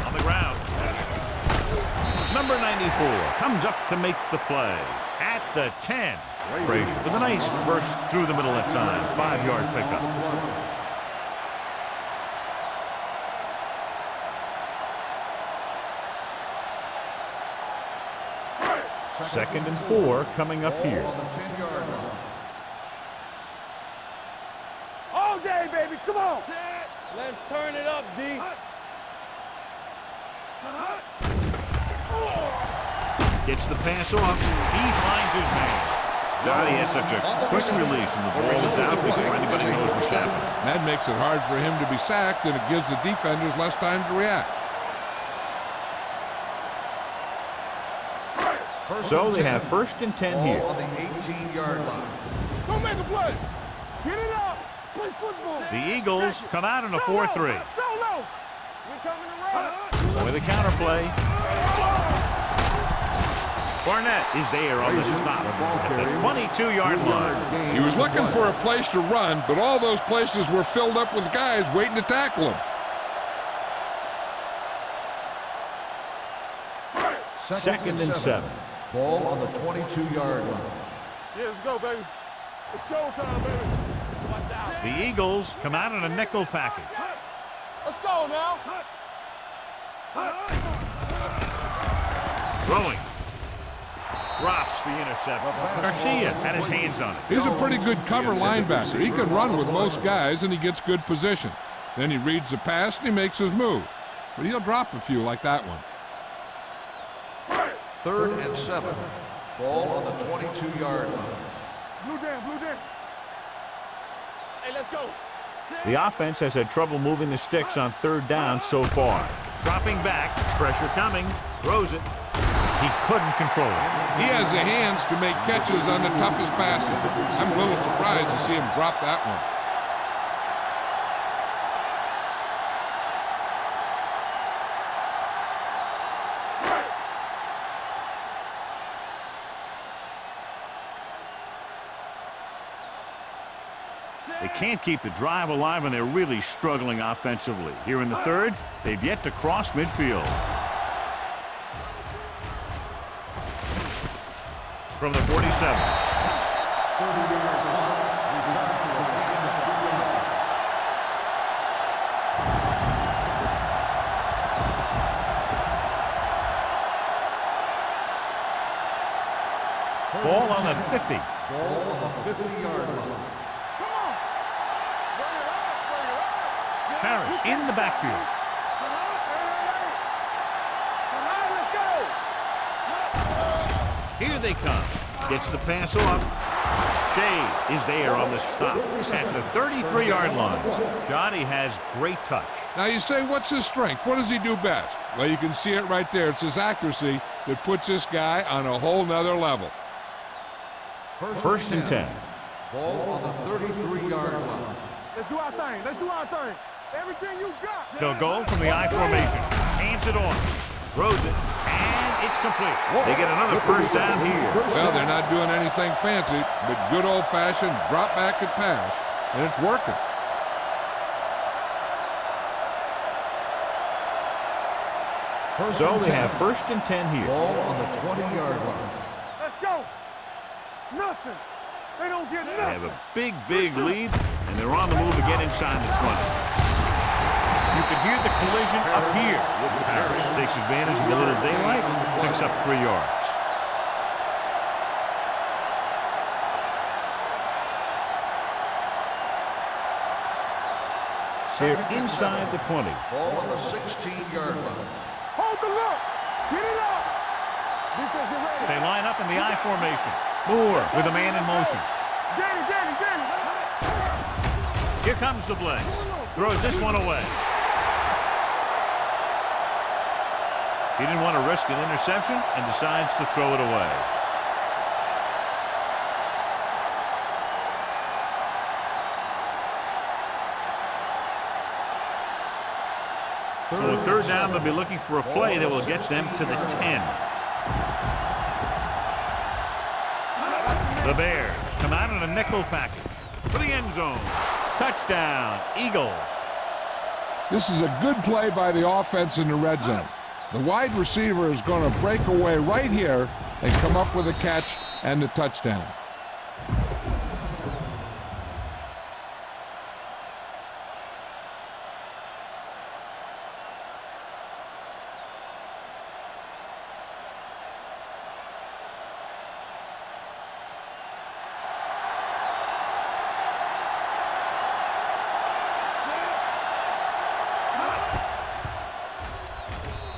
On the ground. Number 94 comes up to make the play at the 10. Frazier with a nice burst through the middle that time. 5-yard pickup. Second and 4 coming up here. On the 10-yard line. All day, baby, come on! Let's turn it up, D. Gets the pass off. He finds his man. God, he has such a quick release, and the ball is out before anybody knows what's happening. That makes it hard for him to be sacked, and it gives the defenders less time to react. So they have first and 10 here. Ball on the 18-yard line. Don't make a play! Get it up! Play football! The Eagles come out in a 4-3. Solo! We're coming around! With a counterplay. Barnett is there on the stop at the 22-yard line. He was looking for a place to run, but all those places were filled up with guys waiting to tackle him. Second and 7. Ball on the 22-yard line. Yeah, let's go, baby. It's showtime, baby. Watch out. The Eagles come out in a nickel package. Let's go now. Throwing. Drops the interception. Garcia had his hands on it. He's a pretty good cover linebacker. He can run with most guys, and he gets good position. Then he reads the pass, and he makes his move. But he'll drop a few like that one. 3rd and 7. Ball on the 22-yard line. Blue down, blue down. Hey, let's go. The offense has had trouble moving the sticks on 3rd down so far. Dropping back, pressure coming, throws it. He couldn't control it. He has the hands to make catches on the toughest passes. I'm a little surprised to see him drop that one. They can't keep the drive alive, and they're really struggling offensively. Here in the 3rd, they've yet to cross midfield. From the 47. Ball on the 50. Ball on the 50-yard line. Harris in the backfield. Here they come. Gets the pass off. Shea is there on the stop at the 33-yard line. Johnny has great touch. Now you say, what's his strength? What does he do best? Well, you can see it right there. It's his accuracy that puts this guy on a whole nother level. First and 10. Ball on the 33-yard line. Let's do our thing. Let's do our thing. Everything you got. They'll go from the I formation. Hands it on. Throws it. And it's complete. They get another first down here. Well, they're not doing anything fancy, but good old-fashioned drop back and pass, and it's working. So they have first and 10 here. Ball on the 20-yard line. Let's go. Nothing. They don't get They nothing. have a big, big lead, and they're on the move again inside the 20. You can hear the collision formation up here with Harris. Takes advantage of a little daylight, picks up 3 yards. They're inside the 20. Ball on the 16-yard line. Hold the look. Get it up. Defense, get ready. They line up in the I formation. Moore with a man in motion. Danny. Here comes the blitz. Throws this one away. He didn't want to risk an interception and decides to throw it away. So on third down, they'll be looking for a play that will get them to the 10. The Bears come out in a nickel package for the end zone. Touchdown, Eagles. This is a good play by the offense in the red zone. The wide receiver is going to break away right here and come up with a catch and the touchdown.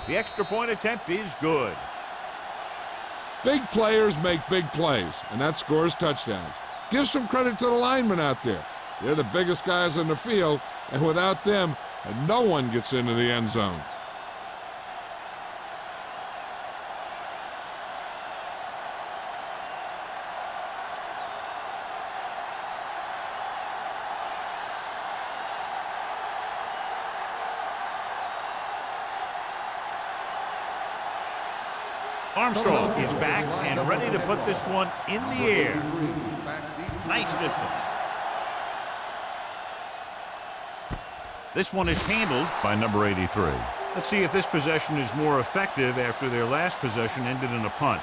The extra point attempt is good. Big players make big plays, and that scores touchdowns. Give some credit to the linemen out there. They're the biggest guys in the field, and without them, no one gets into the end zone. Armstrong is back and ready to put this one in the air. Nice distance. This one is handled by number 83. Let's see if this possession is more effective after their last possession ended in a punt.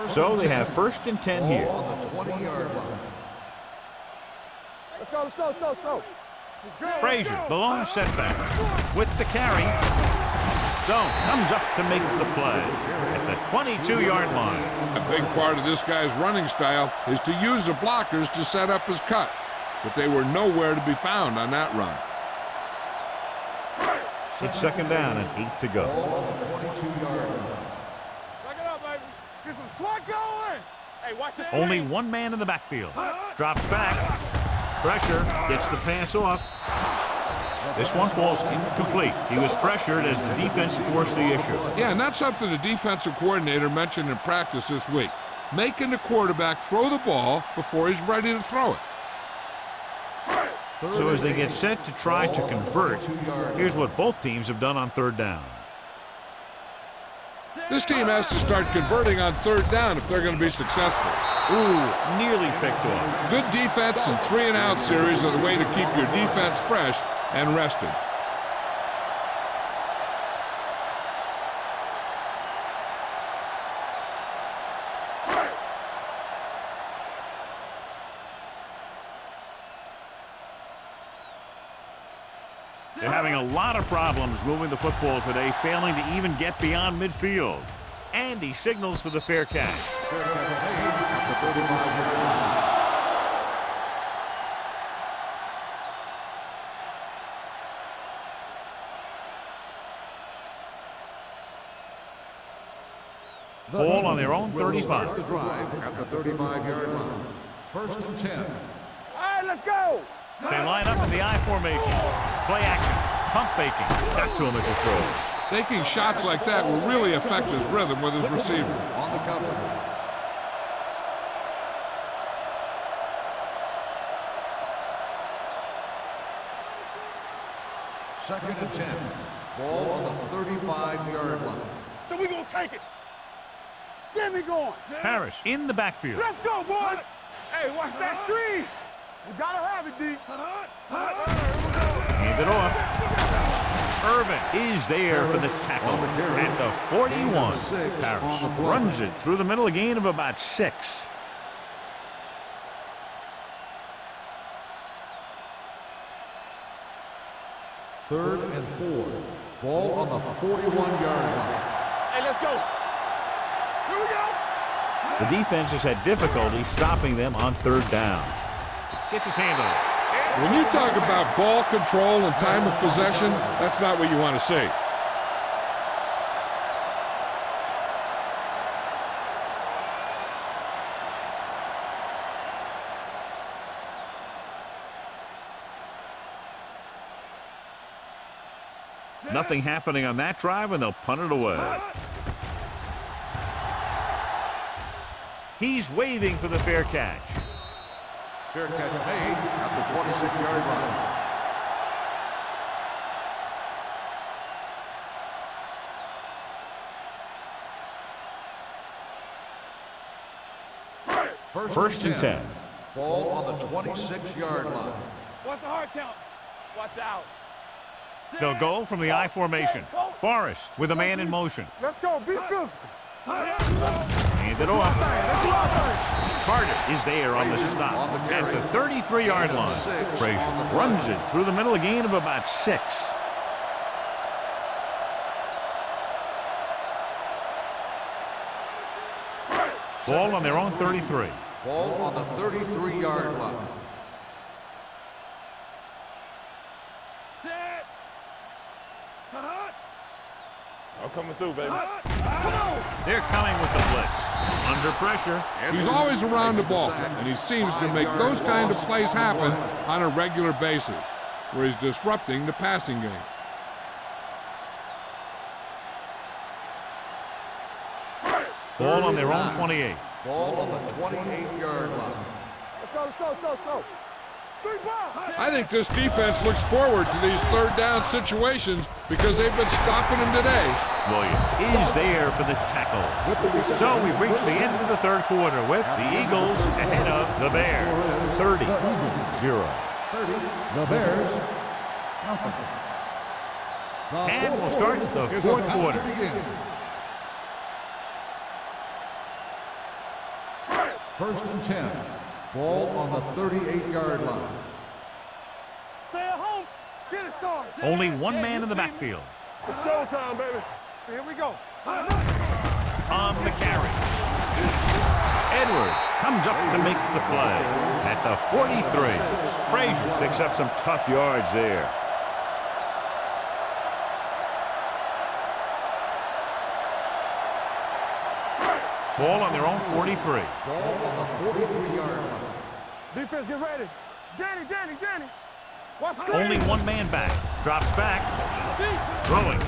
So they have 1st and 10 here. On the 20-yard line. Let's go. Frazier, the lone setback, with the carry. Stone comes up to make the play at the 22-yard line. A big part of this guy's running style is to use the blockers to set up his cut, but they were nowhere to be found on that run. It's 2nd down and 8 to go. Ball on the 22-yard line. Back it up, baby. Get some swat going. Hey, watch this. Only one man in the backfield. Drops back. Pressure, gets the pass off. This one falls incomplete. He was pressured as the defense forced the issue. Yeah, and that's something the defensive coordinator mentioned in practice this week. Making the quarterback throw the ball before he's ready to throw it. So as they get set to try to convert, here's what both teams have done on 3rd down. This team has to start converting on 3rd down if they're going to be successful. Ooh, nearly picked off. Good defense and 3-and-out series are the way to keep your defense fresh and rested. They're having a lot of problems moving the football today, failing to even get beyond midfield. And he signals for the fair catch. Ball on their own 35. The drive at the 35-yard line. 1st and 10. All right, let's go. They line up in the I formation. Play action. Pump faking. Got to him as he throws. Taking shots like that will really affect his rhythm with his receiver. On the cover. Second and 10. Ball on the 35-yard line. So we gonna take it. Get me going. Harris in the backfield. Let's go, boys. Hey, watch that screen. We gotta have it, D. Hand it off. Irvin is there for the tackle at the 41. Harris runs it through the middle, a gain of about 6. 3rd and 4. Ball on the 41-yard line. Hey, let's go. Here we go. The defense has had difficulty stopping them on 3rd down. Gets his hand on it. When you talk about ball control and time of possession, that's not what you want to see. Nothing happening on that drive, and they'll punt it away. He's waving for the fair catch. Fair catch made at the 26-yard line. First and 10. Ball on the 26-yard line. Watch the hard count. Watch out. They'll go from the I formation. Forrest with a man in motion. Let's go. Be physical. Hand it off. Carter is there on the stop at the 33-yard line. Frazier runs it through the middle, a gain of about 6. Ball on their own 33. Ball on the 33-yard line. I'm coming through, baby. They're coming with the blitz. Under pressure. He's always around the ball, and he seems to make those kind of plays happen on a regular basis, where he's disrupting the passing game. Ball on their own 28. Ball on the 28-yard line. Let's go, let's go, let's go, let's go. 3 balls. I think this defense looks forward to these 3rd down situations because they've been stopping them today. Williams is there for the tackle. So we've reached the end of the 3rd quarter with the Eagles ahead of the Bears. 30-0. 30. The Bears. Nothing. And we'll start the 4th quarter. First and 10. Ball on the 38-yard line. Stay at home. Get it started. Only one man in the backfield. It's showtime, baby. Here we go. On the carry. Edwards comes up to make the play at the 43. Frazier picks up some tough yards there. Ball on their own 43. Ball on the 43-yard line. Defense, get ready. Danny. Watch the Only one man back. Drops back. Throwing.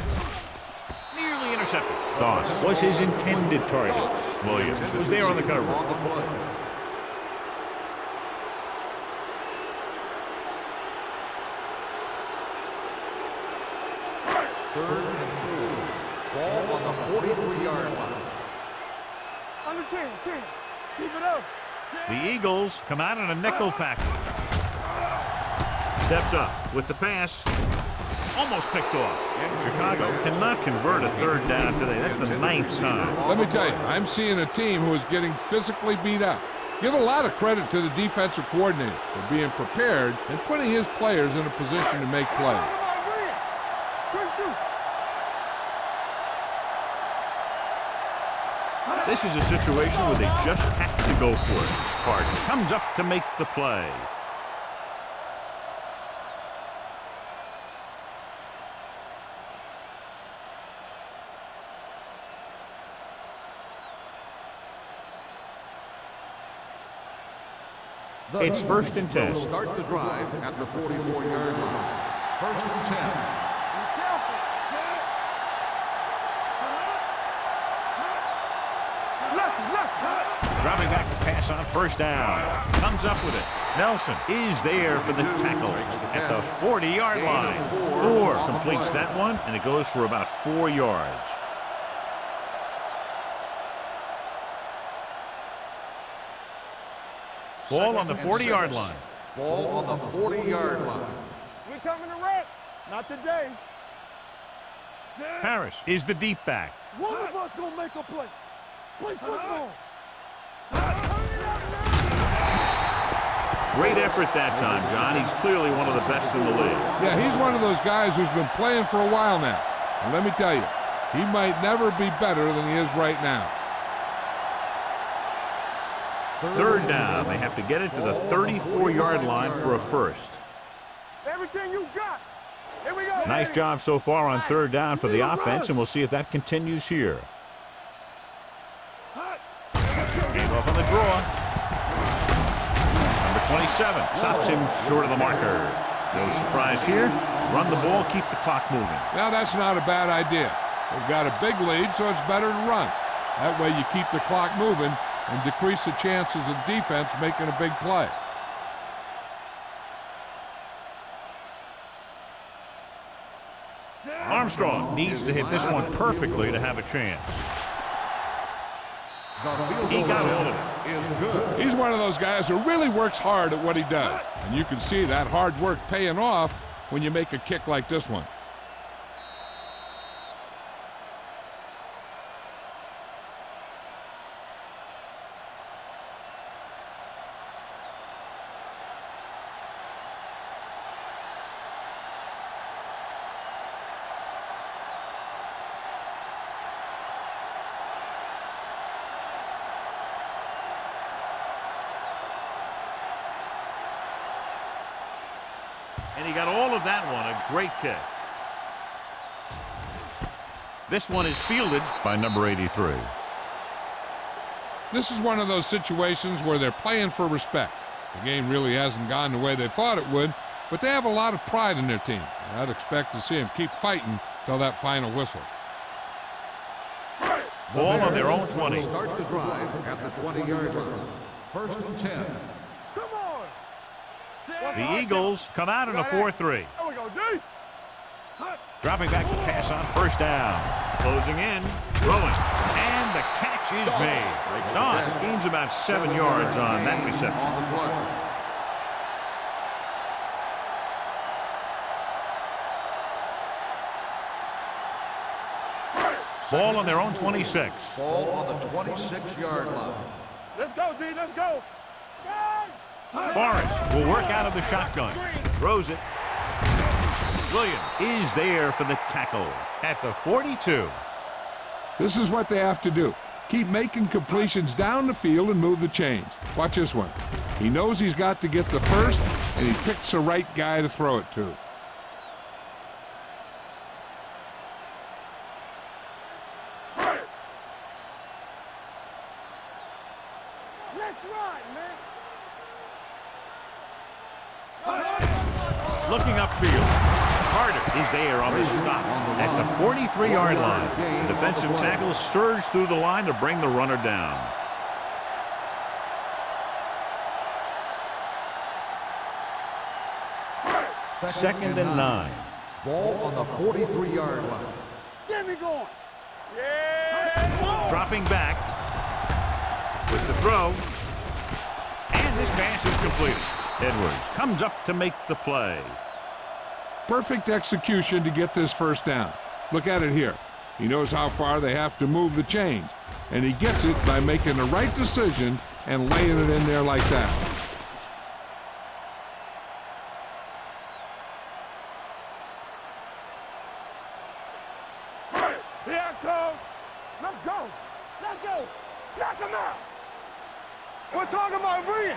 Nearly intercepted. Doss was his intended target. Williams was there on the cover. On the play. Third and 4. Ball on the 43-yard line. Under 10. Keep it up. The Eagles come out in a nickel package. Steps up with the pass. Almost picked off. Chicago cannot convert a 3rd down today. That's the 9th time. Let me tell you, I'm seeing a team who is getting physically beat up. Give a lot of credit to the defensive coordinator for being prepared and putting his players in a position to make plays. This is a situation where they just have to go for it. Carter comes up to make the play. It's first and 10. Start the drive at the 44-yard line. First and 10. Dropping back to pass on 1st down. Comes up with it. Nelson is there for the tackle at the 40-yard line. Moore completes that one, and it goes for about 4 yards. Ball on the 40-yard line. Ball on the 40-yard line. We coming to wreck. Not today. Harris is the deep back. One of us gonna make a play. Play football. Great effort that time, John. He's clearly one of the best in the league. Yeah, he's one of those guys who's been playing for a while now. And let me tell you, he might never be better than he is right now. Third down. They have to get it to the 34-yard line for a first. Everything you got. Here we go. Nice job so far on third down for the offense, and we'll see if that continues here. Gave off on the draw. Number 27 stops him short of the marker. No surprise here. Run the ball, keep the clock moving. Now, that's not a bad idea. They've got a big lead, so it's better to run. That way you keep the clock moving and decrease the chances of defense making a big play. Armstrong needs to hit this one perfectly to have a chance. He got all of it. Is good. He's one of those guys who really works hard at what he does. And you can see that hard work paying off when you make a kick like this one. And he got all of that one. A great kick. This one is fielded by number 83. This is one of those situations where they're playing for respect. The game really hasn't gone the way they thought it would, but they have a lot of pride in their team. I'd expect to see them keep fighting till that final whistle. Ball on their own 20. Start the drive at the 20-yard line. First and 10. Come on. The Eagles come out in a 4-3. There we go, D. Dropping back to pass on first down. Closing in, throwing, and the catch is made. Doss gains about 7 yards on that reception. On the play. Ball on their own 26. Ball on the 26-yard line. Let's go, D. Let's go. Forrest will work out of the shotgun. Throws it. Williams is there for the tackle at the 42. This is what they have to do. Keep making completions down the field and move the chains. Watch this one. He knows he's got to get the first, and he picks the right guy to throw it to. Let's run, man. Looking upfield. Carter is there on the stop at the 43-yard line. The defensive tackle surged through the line to bring the runner down. Second and 9. Ball on the 43-yard line. Get me going. Yeah. Dropping back with the throw. And this pass is completed. Edwards comes up to make the play. Perfect execution to get this first down. Look at it here. He knows how far they have to move the chains, and he gets it by making the right decision and laying it in there like that. Here I come. Let's go. Let's go. Knock him out. We're talking about Bree.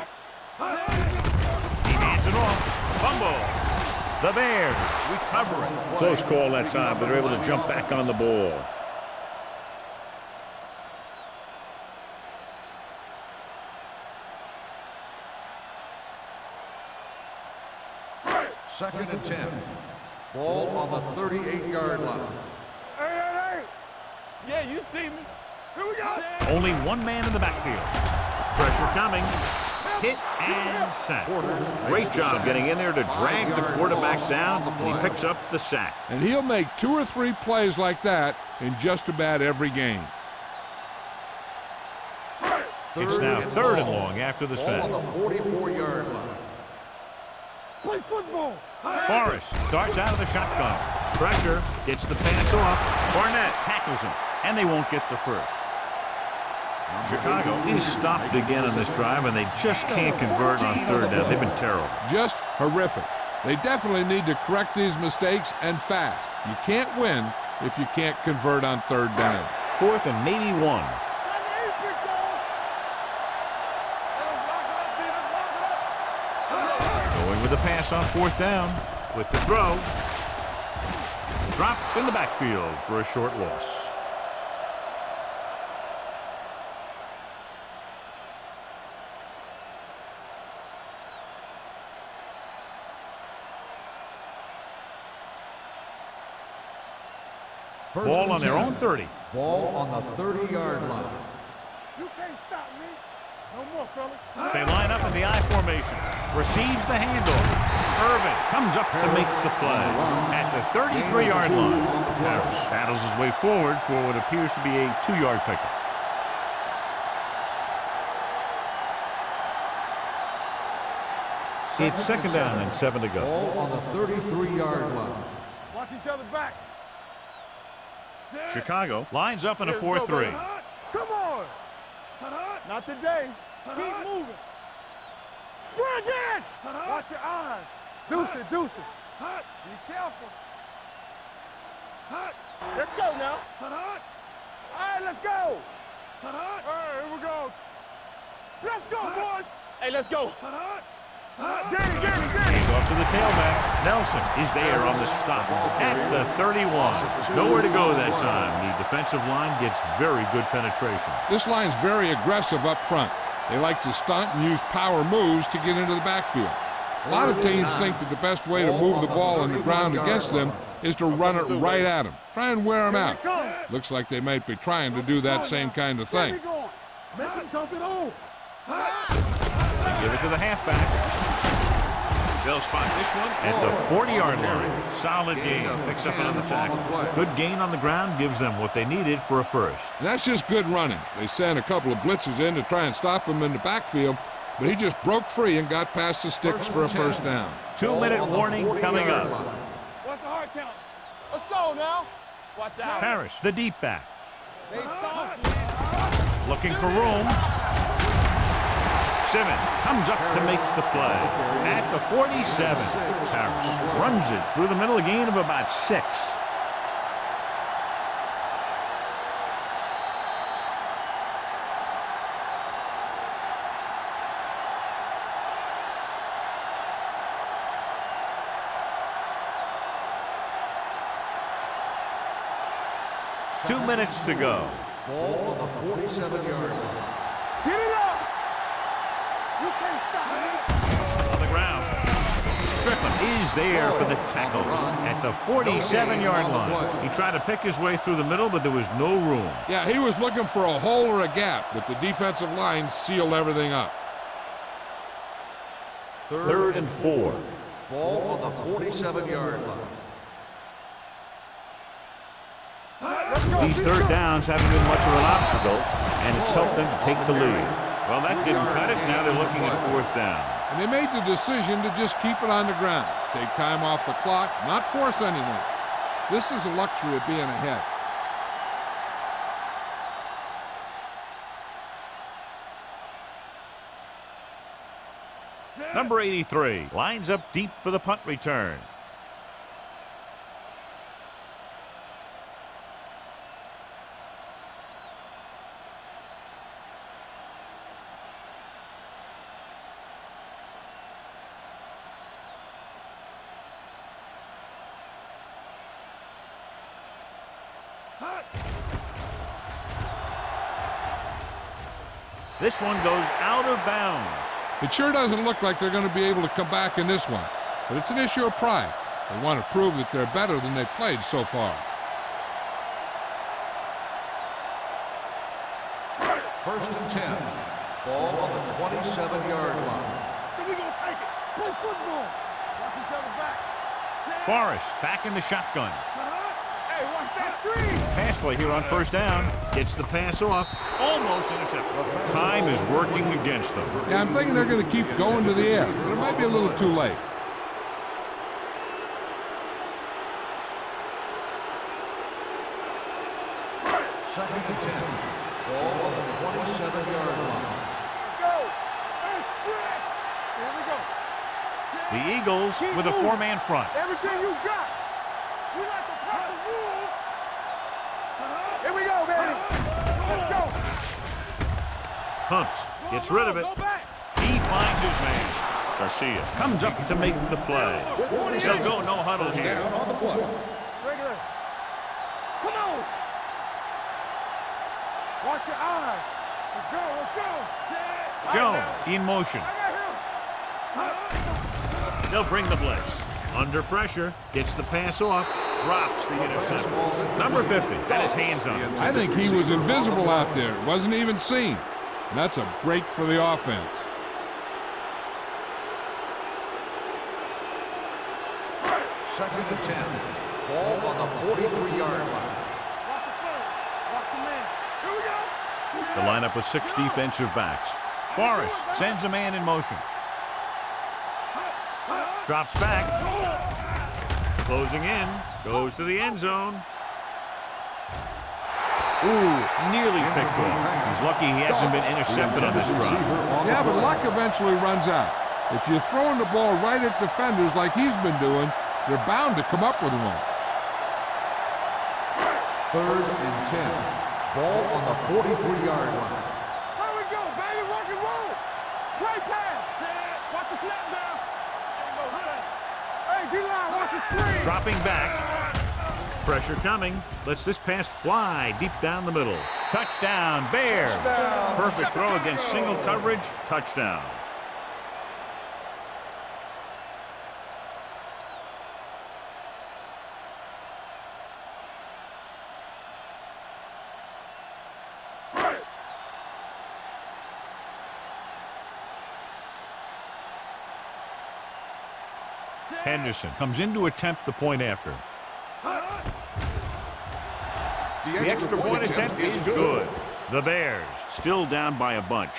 He hands it off. Fumble. The Bears recover it. Close call that time, but they're able to jump back on the ball. Second and 10. Ball on the 38-yard line. Hey. Yeah, you see me. Here we go. Only one man in the backfield. Pressure coming. Hit and sack. Great job getting in there to drag the quarterback down, and he picks up the sack. And he'll make 2 or 3 plays like that in just about every game. It's now third and long after the sack. Ball on the 44-yard line. Play football. Forrest starts out of the shotgun. Pressure gets the pass off. Barnett tackles him, and they won't get the first. Chicago is stopped again on this drive, and they just can't convert on third down. They've been terrible. Just horrific. They definitely need to correct these mistakes and fast. You can't win if you can't convert on third down. 4th and maybe 1. Going with the pass on 4th down. With the throw. Dropped in the backfield for a short loss. Ball on their own 30. Ball on the 30-yard line. You can't stop me. No more, fellas. They line up in the I formation. Receives the handoff. Irvin comes up to make the play at the 33-yard line. Harris battles his way forward for what appears to be a 2-yard pickup. It's 2nd down and 7 to go. Ball on the 33-yard line. Watch each other back. Chicago lines up in a 4-3. Come on. Not today. Keep moving. Go again. Watch your eyes. Deuce it, deuce it. Be careful. Let's go now. All right, let's go. All right, here we go. Let's go, boys. Hey, let's go. Get it. Off to the tailback. Nelson is there on the stop at the 31. Nowhere to go that time. The defensive line gets very good penetration. This line's very aggressive up front. They like to stunt and use power moves to get into the backfield. A lot of teams think that the best way to move the ball on the ground against them is to run it right at them. Try and wear them out. Looks like they might be trying to do that same kind of thing. Make him dump it on. They give it to the halfback. They'll spot this one at the 40-yard line. Solid gain. Picks up on the tackle. Good gain on the ground gives them what they needed for a first. And that's just good running. They sent a couple of blitzes in to try and stop him in the backfield, but he just broke free and got past the sticks for a first down. 2-minute warning coming up. What's the hard count? Let's go now. Watch out. Harris, the deep back. They soft, man. Looking for room. Simmons comes up to make the play at the 47. Harris runs it through the middle, a gain of about 6. Two minutes to go. Ball on the 47-yard line. Get it up. You can't stop me. On the ground. Strickland is there for the tackle at the 47-yard line. He tried to pick his way through the middle, but there was no room. Yeah, he was looking for a hole or a gap, but the defensive line sealed everything up. 3rd and 4. Ball on the 47-yard line. These third downs haven't been much of an obstacle, and it's helped them to take the lead. Well, that didn't cut it. Now they're looking at 4th down. And they made the decision to just keep it on the ground. Take time off the clock, not force anything. This is the luxury of being ahead. Number 83 lines up deep for the punt return. This one goes out of bounds. It sure doesn't look like they're going to be able to come back in this one, but it's an issue of pride. They want to prove that they're better than they've played so far. 1st and 10. Ball on the 27-yard line. So we're going to take it. Play football. Watch each other back. Forrest back in the shotgun. Hey, watch that screen. Pass play here on 1st down. Gets the pass off. Almost intercepted. Time is working against them. Yeah, I'm thinking they're going to keep going to the air, but it might be a little too late. Second and 10. Ball on the 27 The Eagles with a four-man front. Everything you got. We like to pop the rules. Here we go, baby. Let's go. Pumps, gets rid of it. Go back. He finds his man. Garcia comes up to make the play. They'll go no huddle here. Down on the play. Regular. Come on. Watch your eyes. Let's go, let's go. Jones in motion. I got him. They'll bring the blitz. Under pressure, gets the pass off, drops the interception. Number 50 got his hands on it. I think he was invisible out there. Wasn't even seen. And that's a break for the offense. Second and 10. Ball on the 43-yard line. Watch the play. Watch your man. Here we go. The lineup with 6 defensive backs. Forrest sends a man in motion. Drops back. Closing in. Goes to the end zone. Ooh, nearly picked off. He's lucky he hasn't been intercepted on this drive. Yeah, but luck eventually runs out. If you're throwing the ball right at defenders like he's been doing, they're bound to come up with one. Third and 10. Ball on the 43-yard line. There we go, baby. Rock and roll. Great pass. Watch the snap down. Hey, D-line, watch the screen. Dropping back. Pressure coming. Lets this pass fly deep down the middle. Touchdown, Bears. Perfect throw against single coverage. Touchdown. Henderson comes in to attempt the point after. The extra point attempt is good. The Bears still down by a bunch.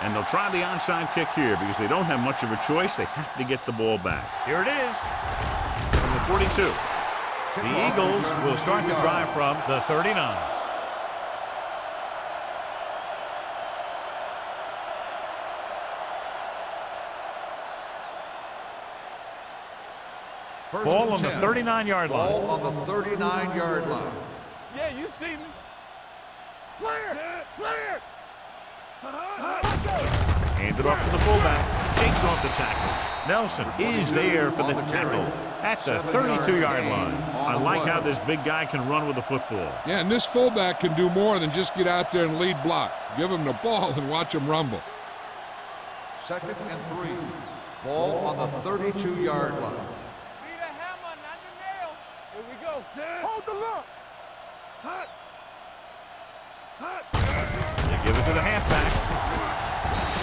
And they'll try the onside kick here because they don't have much of a choice. They have to get the ball back. Here it is from the 42. The Eagles will start the drive from the 39. Ball on the 39-yard line. Ball on the 39-yard line. Yeah, you see me. Clear. Clear. Handed off to the fullback. Shakes off the tackle. Nelson is there for the tackle at the 32-yard line. I like how this big guy can run with the football. Yeah, and this fullback can do more than just get out there and lead block. Give him the ball and watch him rumble. Second and 3. Ball on the 32-yard line. Be the hammer, not the nail. Here we go. Hold the look. They give it to the halfback.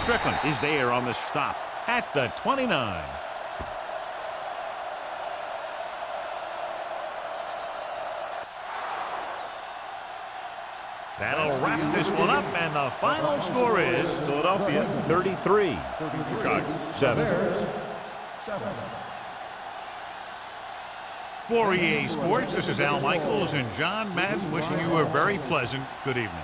Strickland is there on the stop at the 29. That'll wrap this one up, and the final score is Philadelphia 33, Chicago 7. For EA Sports, this is Al Michaels and John Madden wishing you a very pleasant good evening.